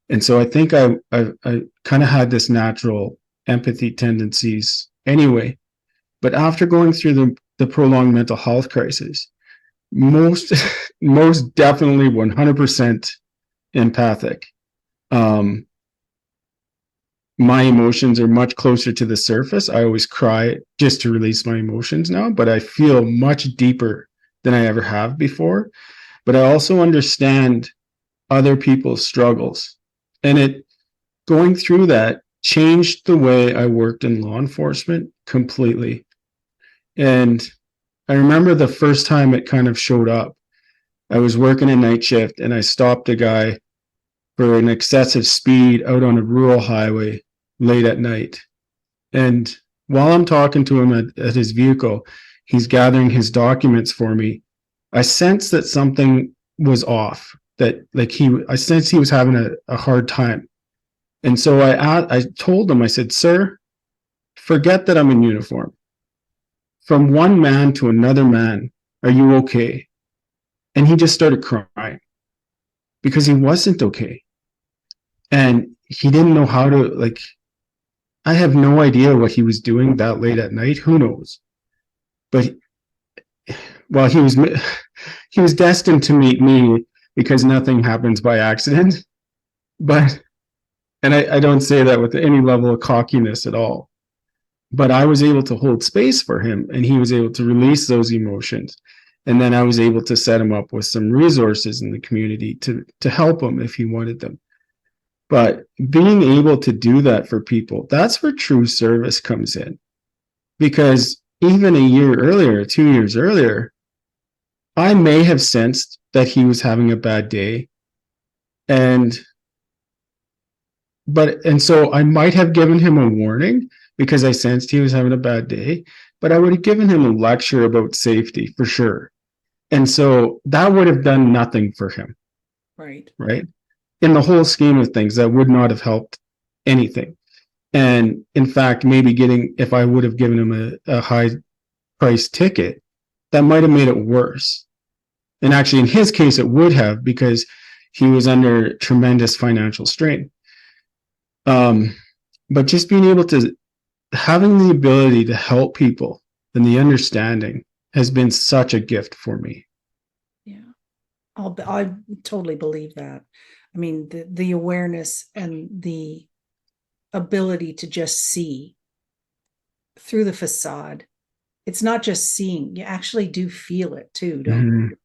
And so I think I kind of had this natural empathy tendencies anyway. But after going through the prolonged mental health crisis, most definitely 100% empathic. My emotions are much closer to the surface. I always cry just to release my emotions now, but I feel much deeper than I ever have before. But I also understand other people's struggles. And it going through that changed the way I worked in law enforcement completely. And I remember the first time it kind of showed up. I was working a night shift and I stopped a guy for an excessive speed out on a rural highway late at night. And while I'm talking to him at his vehicle, he's gathering his documents for me. I sensed that something was off, that I sensed he was having a hard time. And so I told him, I said, "Sir, forget that I'm in uniform. From one man to another man, are you okay?" And he just started crying because he wasn't okay. And he didn't know how to, I have no idea what he was doing that late at night. Who knows? But well, he was destined to meet me because nothing happens by accident. But, and I don't say that with any level of cockiness at all. But I was able to hold space for him and he was able to release those emotions. And then I was able to set him up with some resources in the community to help him if he wanted them. But being able to do that for people, that's where true service comes in. Because even a year earlier, 2 years earlier, I may have sensed that he was having a bad day. And so I might have given him a warning because I sensed he was having a bad day, but I would have given him a lecture about safety for sure. And so that would have done nothing for him. Right. Right. In the whole scheme of things, that would not have helped anything. And in fact, maybe if I would have given him a high price ticket, that might have made it worse. And actually, in his case, it would have because he was under tremendous financial strain. But just being able to, having the ability to help people and the understanding has been such a gift for me. Yeah, I totally believe that. I mean, the awareness and the ability to just see through the facade. It's not just seeing, you actually do feel it too, don't you?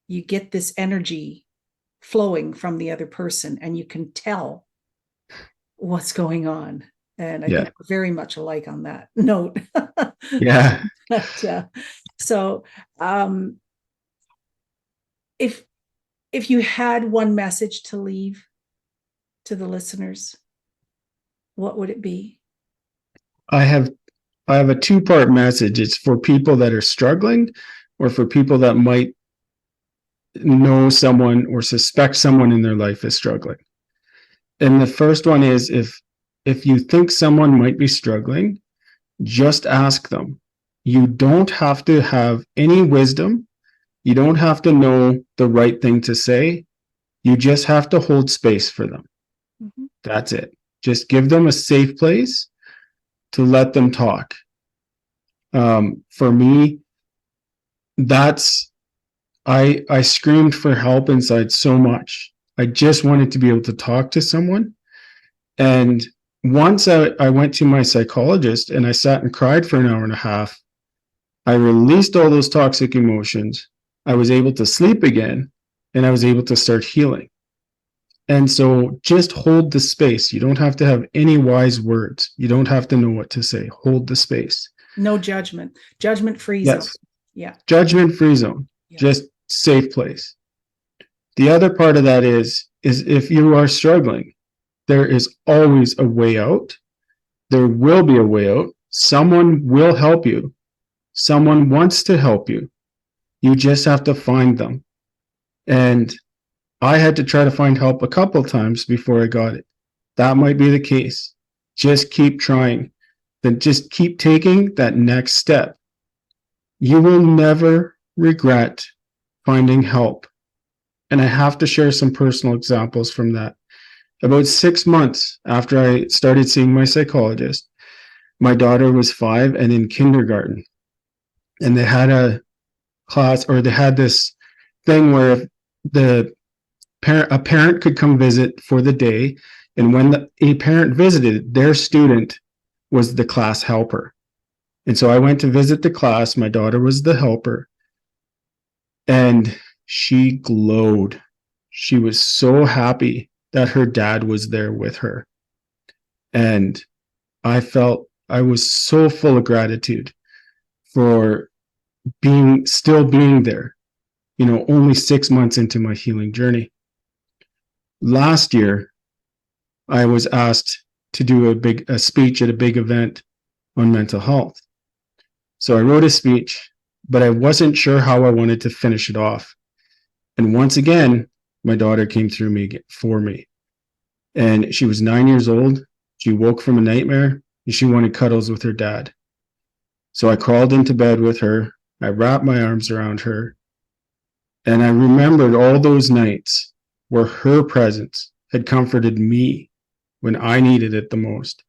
You get this energy flowing from the other person and you can tell what's going on. And I think we're very much alike on that note. Yeah. But, so if you had one message to leave to the listeners, what would it be? I have a two-part message. It's for people that are struggling or for people that might know someone or suspect someone in their life is struggling. And the first one is if you think someone might be struggling, just ask them. You don't have to have any wisdom. You don't have to know the right thing to say. You just have to hold space for them. Mm-hmm. That's it. Just give them a safe place to let them talk. For me, I screamed for help inside so much. I just wanted to be able to talk to someone. And once I went to my psychologist and I sat and cried for an hour and a half, I released all those toxic emotions. I was able to sleep again and I was able to start healing. And so just hold the space. You don't have to have any wise words. You don't have to know what to say. Hold the space. No judgment. Judgment-free zone. Yeah. Judgment-free zone. Yeah. Just safe place. The other part of that is if you are struggling, there is always a way out. There will be a way out. Someone will help you. Someone wants to help you. You just have to find them. And I had to try to find help a couple times before I got it. That might be the case. Just keep trying. Then just keep taking that next step. You will never regret finding help. And I have to share some personal examples from that. About 6 months after I started seeing my psychologist, my daughter was 5 and in kindergarten. And they had a class, or they had this thing where if a parent could come visit for the day. And when a parent visited, their student was the class helper. And so I went to visit the class. My daughter was the helper. And she glowed. She was so happy that her dad was there with her. And I was so full of gratitude for still being there, only 6 months into my healing journey. Last year, I was asked to do a speech at a big event on mental health. So I wrote a speech, but I wasn't sure how I wanted to finish it off. And once again, my daughter came through for me. And she was 9 years old. She woke from a nightmare and she wanted cuddles with her dad. So I crawled into bed with her. I wrapped my arms around her. And I remembered all those nights where her presence had comforted me when I needed it the most.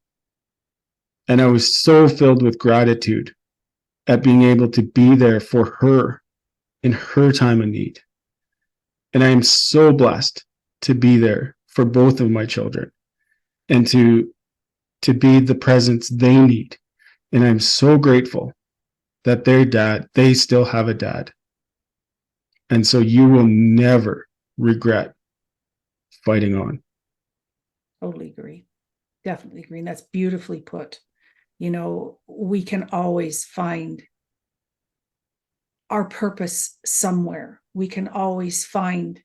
And I was so filled with gratitude at being able to be there for her in her time of need. And I am so blessed to be there for both of my children and to be the presence they need. And I'm so grateful that they still have a dad. And so you will never regret fighting on. Totally agree. Definitely agree. And that's beautifully put. We can always find our purpose somewhere. We can always find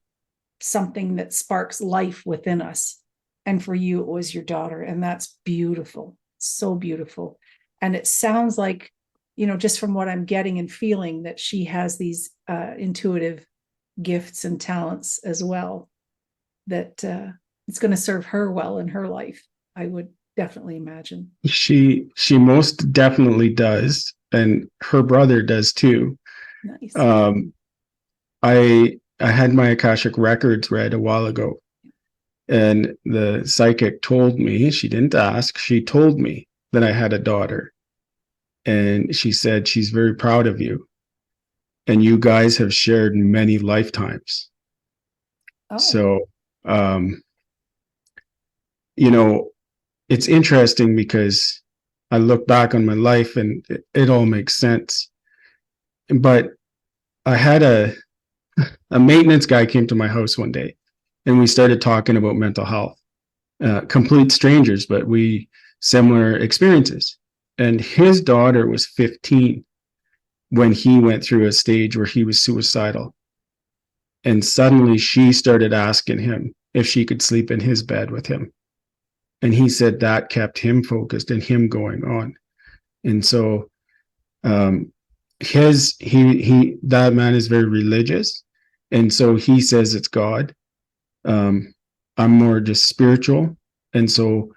something that sparks life within us. And for you, it was your daughter. And that's beautiful. So beautiful. And it sounds like, just from what I'm getting and feeling, that she has these intuitive gifts and talents as well, that it's going to serve her well in her life, I would definitely imagine. She most definitely does. And her brother does too. Nice. I had my Akashic records read a while ago, and the psychic told me, she didn't ask, she told me that I had a daughter. And she said, she's very proud of you. And you guys have shared many lifetimes. Oh. So, it's interesting because I look back on my life and it all makes sense. But I had a maintenance guy came to my house one day and we started talking about mental health. Complete strangers, but similar experiences. And his daughter was 15 when he went through a stage where he was suicidal. And suddenly she started asking him if she could sleep in his bed with him. And he said that kept him focused and him going on. And so that man is very religious. And so he says it's God. I'm more just spiritual. And so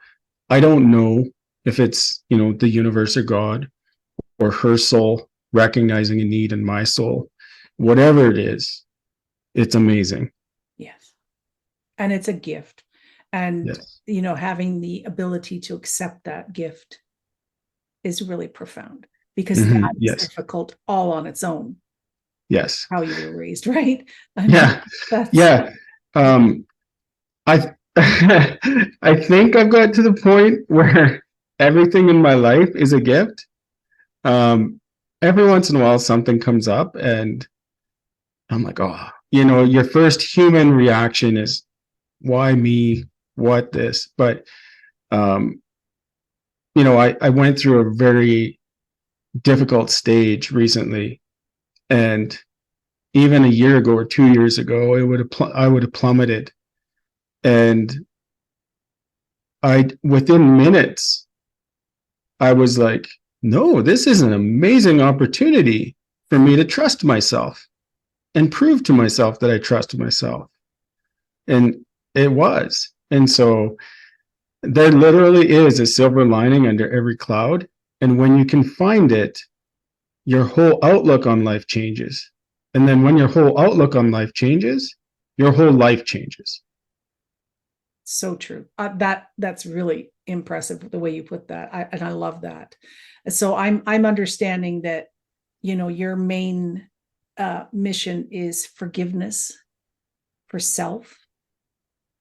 I don't know if it's, the universe or God or her soul recognizing a need in my soul. Whatever it is, it's amazing. Yes. And it's a gift. And, yes. Having the ability to accept that gift is really profound, because that's yes. difficult all on its own. Yes. How you were raised, right? Yeah. I I think I've got to the point where everything in my life is a gift. Every once in a while something comes up and I'm like, oh, your first human reaction is, why me? What this? But I went through a very difficult stage recently, and even a year ago or 2 years ago, I would have plummeted. And within minutes, I was like, no, this is an amazing opportunity for me to trust myself and prove to myself that I trust myself. And it was. And so there literally is a silver lining under every cloud. And when you can find it, your whole outlook on life changes. And then when your whole outlook on life changes, your whole life changes. So true. That's really impressive, the way you put that. I love that. So I'm understanding that, your main mission is forgiveness for self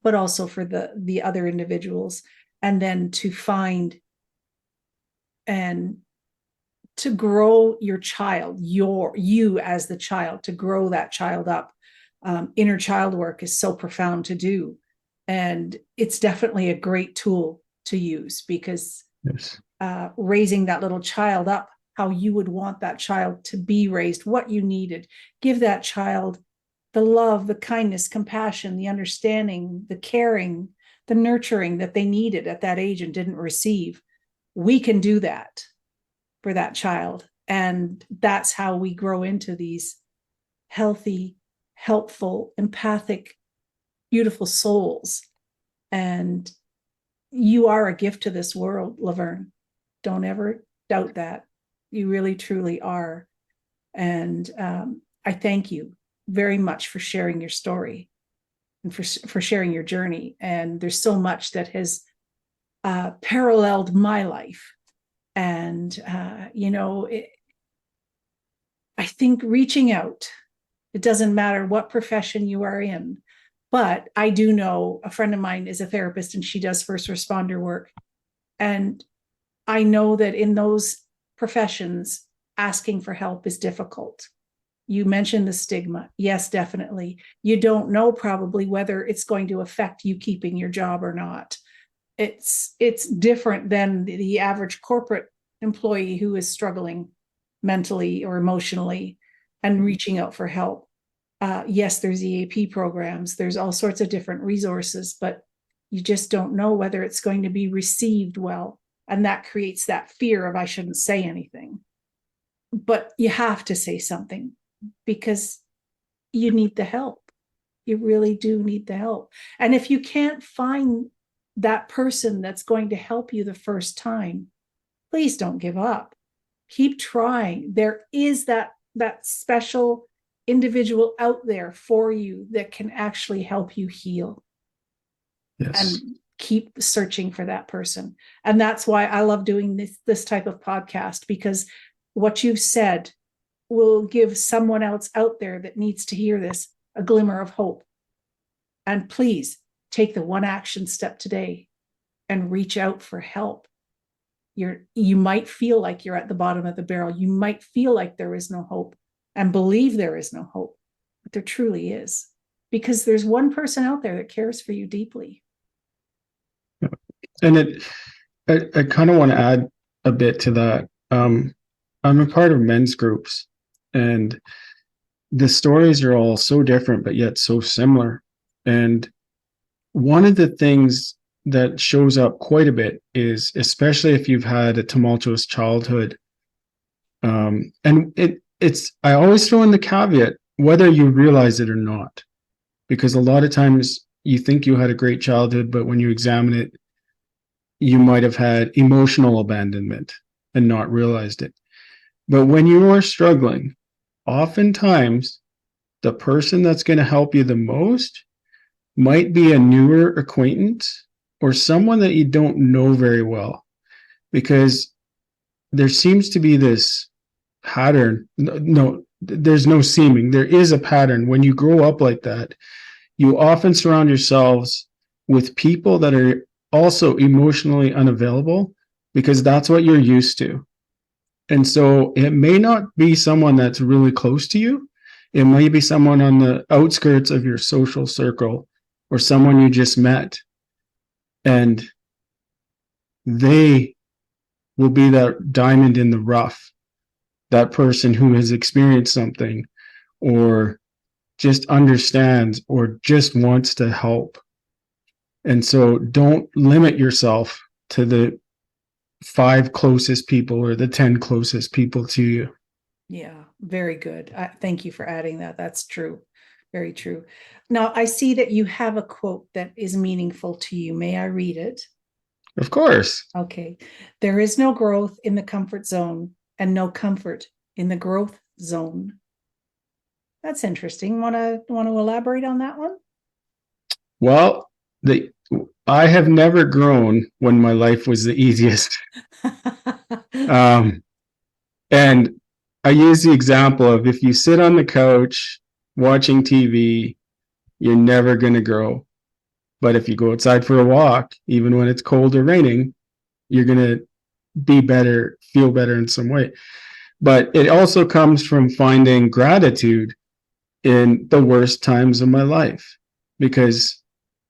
but also for the other individuals, and then to find and to grow your child, you as the child, to grow that child up. Inner child work is so profound to do, and it's definitely a great tool to use, because Yes. Raising that little child up how you would want that child to be raised, what you needed, give that child the love, the kindness, compassion, the understanding, the caring, the nurturing that they needed at that age and didn't receive. We can do that for that child. And that's how we grow into these healthy, helpful, empathic, beautiful souls. And you are a gift to this world, Laverne. Don't ever doubt that. You really, truly are. And I thank you very much for sharing your story and for sharing your journey. And there's so much that has paralleled my life. And, I think reaching out, it doesn't matter what profession you are in, but I do know a friend of mine is a therapist and she does first responder work. And I know that in those professions, asking for help is difficult. You mentioned the stigma. Yes, definitely. You don't know probably whether it's going to affect you keeping your job or not. It's different than the average corporate employee who is struggling mentally or emotionally and reaching out for help. Yes, there's EAP programs. There's all sorts of different resources, but you just don't know whether it's going to be received well. And that creates that fear of I shouldn't say anything. But you have to say something because you need the help. You really do need the help. And if you can't find that person that's going to help you the first time, please don't give up. Keep trying. There is that special individual out there for you that can actually help you heal. Yes. And keep searching for that person. And that's why I love doing this type of podcast, because what you've said will give someone else out there that needs to hear this a glimmer of hope. And please take the one action step today and reach out for help. You might feel like you're at the bottom of the barrel. You might feel like there is no hope and believe there is no hope, but there truly is, because there's one person out there that cares for you deeply. And I kind of want to add a bit to that. I'm a part of men's groups, and the stories are all so different, but yet so similar. And one of the things that shows up quite a bit is, especially if you've had a tumultuous childhood, and it's I always throw in the caveat, whether you realize it or not, because a lot of times you think you had a great childhood, but when you examine it, you might have had emotional abandonment and not realized it. But when you are struggling, oftentimes the person that's going to help you the most might be a newer acquaintance or someone that you don't know very well, because there seems to be this pattern. No, there's no seeming. There is a pattern. When you grow up like that, you often surround yourselves with people that are also emotionally unavailable, because that's what you're used to. And so it may not be someone that's really close to you. It may be someone on the outskirts of your social circle or someone you just met. And they will be that diamond in the rough, that person who has experienced something or just understands or just wants to help. And so don't limit yourself to the 5 closest people or the 10 closest people to you. Yeah, very good. Thank you for adding that. That's true. Very true. Now, I see that you have a quote that is meaningful to you. May I read it? Of course. Okay. There is no growth in the comfort zone and no comfort in the growth zone. That's interesting. Want to elaborate on that one? Well, I have never grown when my life was the easiest. And I use the example of, if you sit on the couch watching TV, you're never going to grow. But if you go outside for a walk, even when it's cold or raining, you're going to be better, feel better in some way. But it also comes from finding gratitude in the worst times of my life, because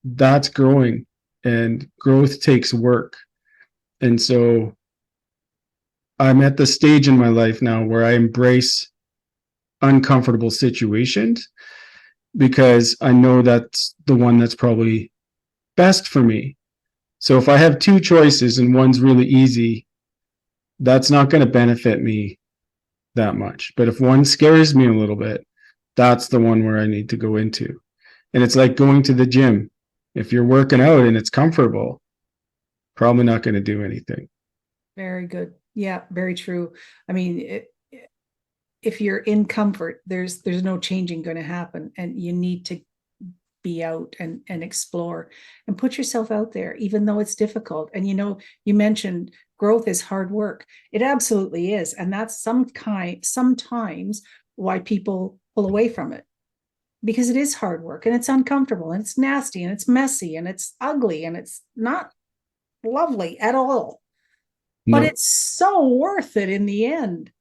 that's growing, and growth takes work. And so I'm at the stage in my life now where I embrace uncomfortable situations, because I know that's the one that's probably best for me. So if I have two choices and one's really easy, that's not going to benefit me that much. But if one scares me a little bit, that's the one where I need to go into. And it's like going to the gym. If you're working out and it's comfortable, probably not going to do anything. Very good. Yeah, very true. I mean, if you're in comfort, there's no changing going to happen, and you need to be out and explore and put yourself out there, even though it's difficult. And you mentioned growth is hard work. It absolutely is, and that's sometimes why people pull away from it, because it is hard work, and it's uncomfortable, and it's nasty, and it's messy, and it's ugly, and it's not lovely at all. But it's so worth it in the end.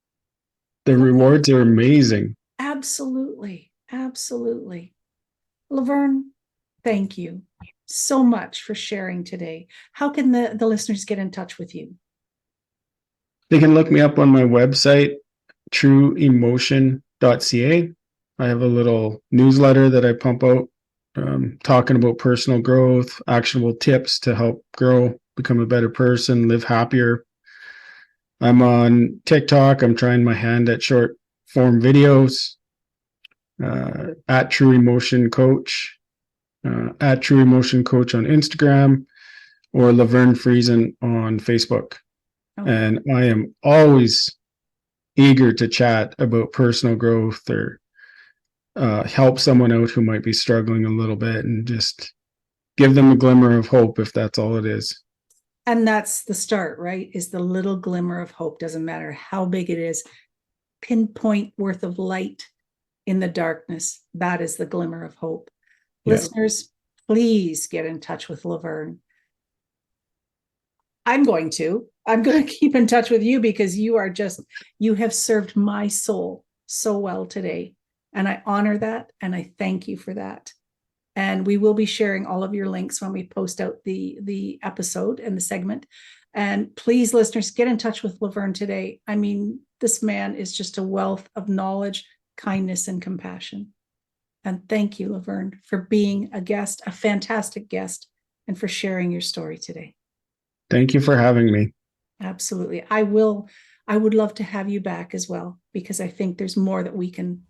The rewards are amazing. Absolutely. Absolutely. Laverne, thank you so much for sharing today. How can the listeners get in touch with you? They can look me up on my website, trueemotion.ca. I have a little newsletter that I pump out, talking about personal growth, actionable tips to help grow, become a better person, live happier. I'm on TikTok. I'm trying my hand at short form videos, at True Emotion Coach, at True Emotion Coach on Instagram, or Laverne Friesen on Facebook. Oh. And I am always eager to chat about personal growth, or help someone out who might be struggling a little bit, and just give them a glimmer of hope, if that's all it is. And that's the start, right? Is the little glimmer of hope. Doesn't matter how big it is, pinpoint worth of light in the darkness. That is the glimmer of hope. Yeah. Listeners, please get in touch with Laverne. I'm going to keep in touch with you, because you have served my soul so well today. And I honor that. And I thank you for that. And we will be sharing all of your links when we post out the episode and the segment. And please, listeners, get in touch with Laverne today. I mean, this man is just a wealth of knowledge, kindness, and compassion. And thank you, Laverne, for being a guest, a fantastic guest, and for sharing your story today. Thank you for having me. Absolutely. I would love to have you back as well, because I think there's more that we can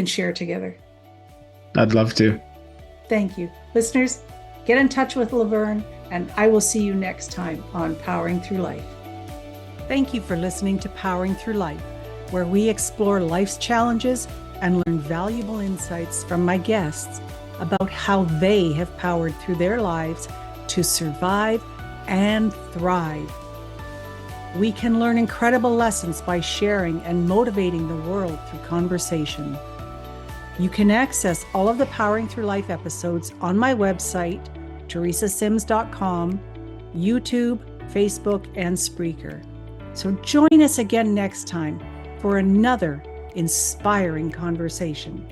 share together. I'd love to. Thank you. Listeners, get in touch with Laverne, and I will see you next time on Powering Through Life. Thank you for listening to Powering Through Life, where we explore life's challenges and learn valuable insights from my guests about how they have powered through their lives to survive and thrive. We can learn incredible lessons by sharing and motivating the world through conversation. You can access all of the Powering Through Life episodes on my website, teresasims.com, YouTube, Facebook, and Spreaker. So join us again next time for another inspiring conversation.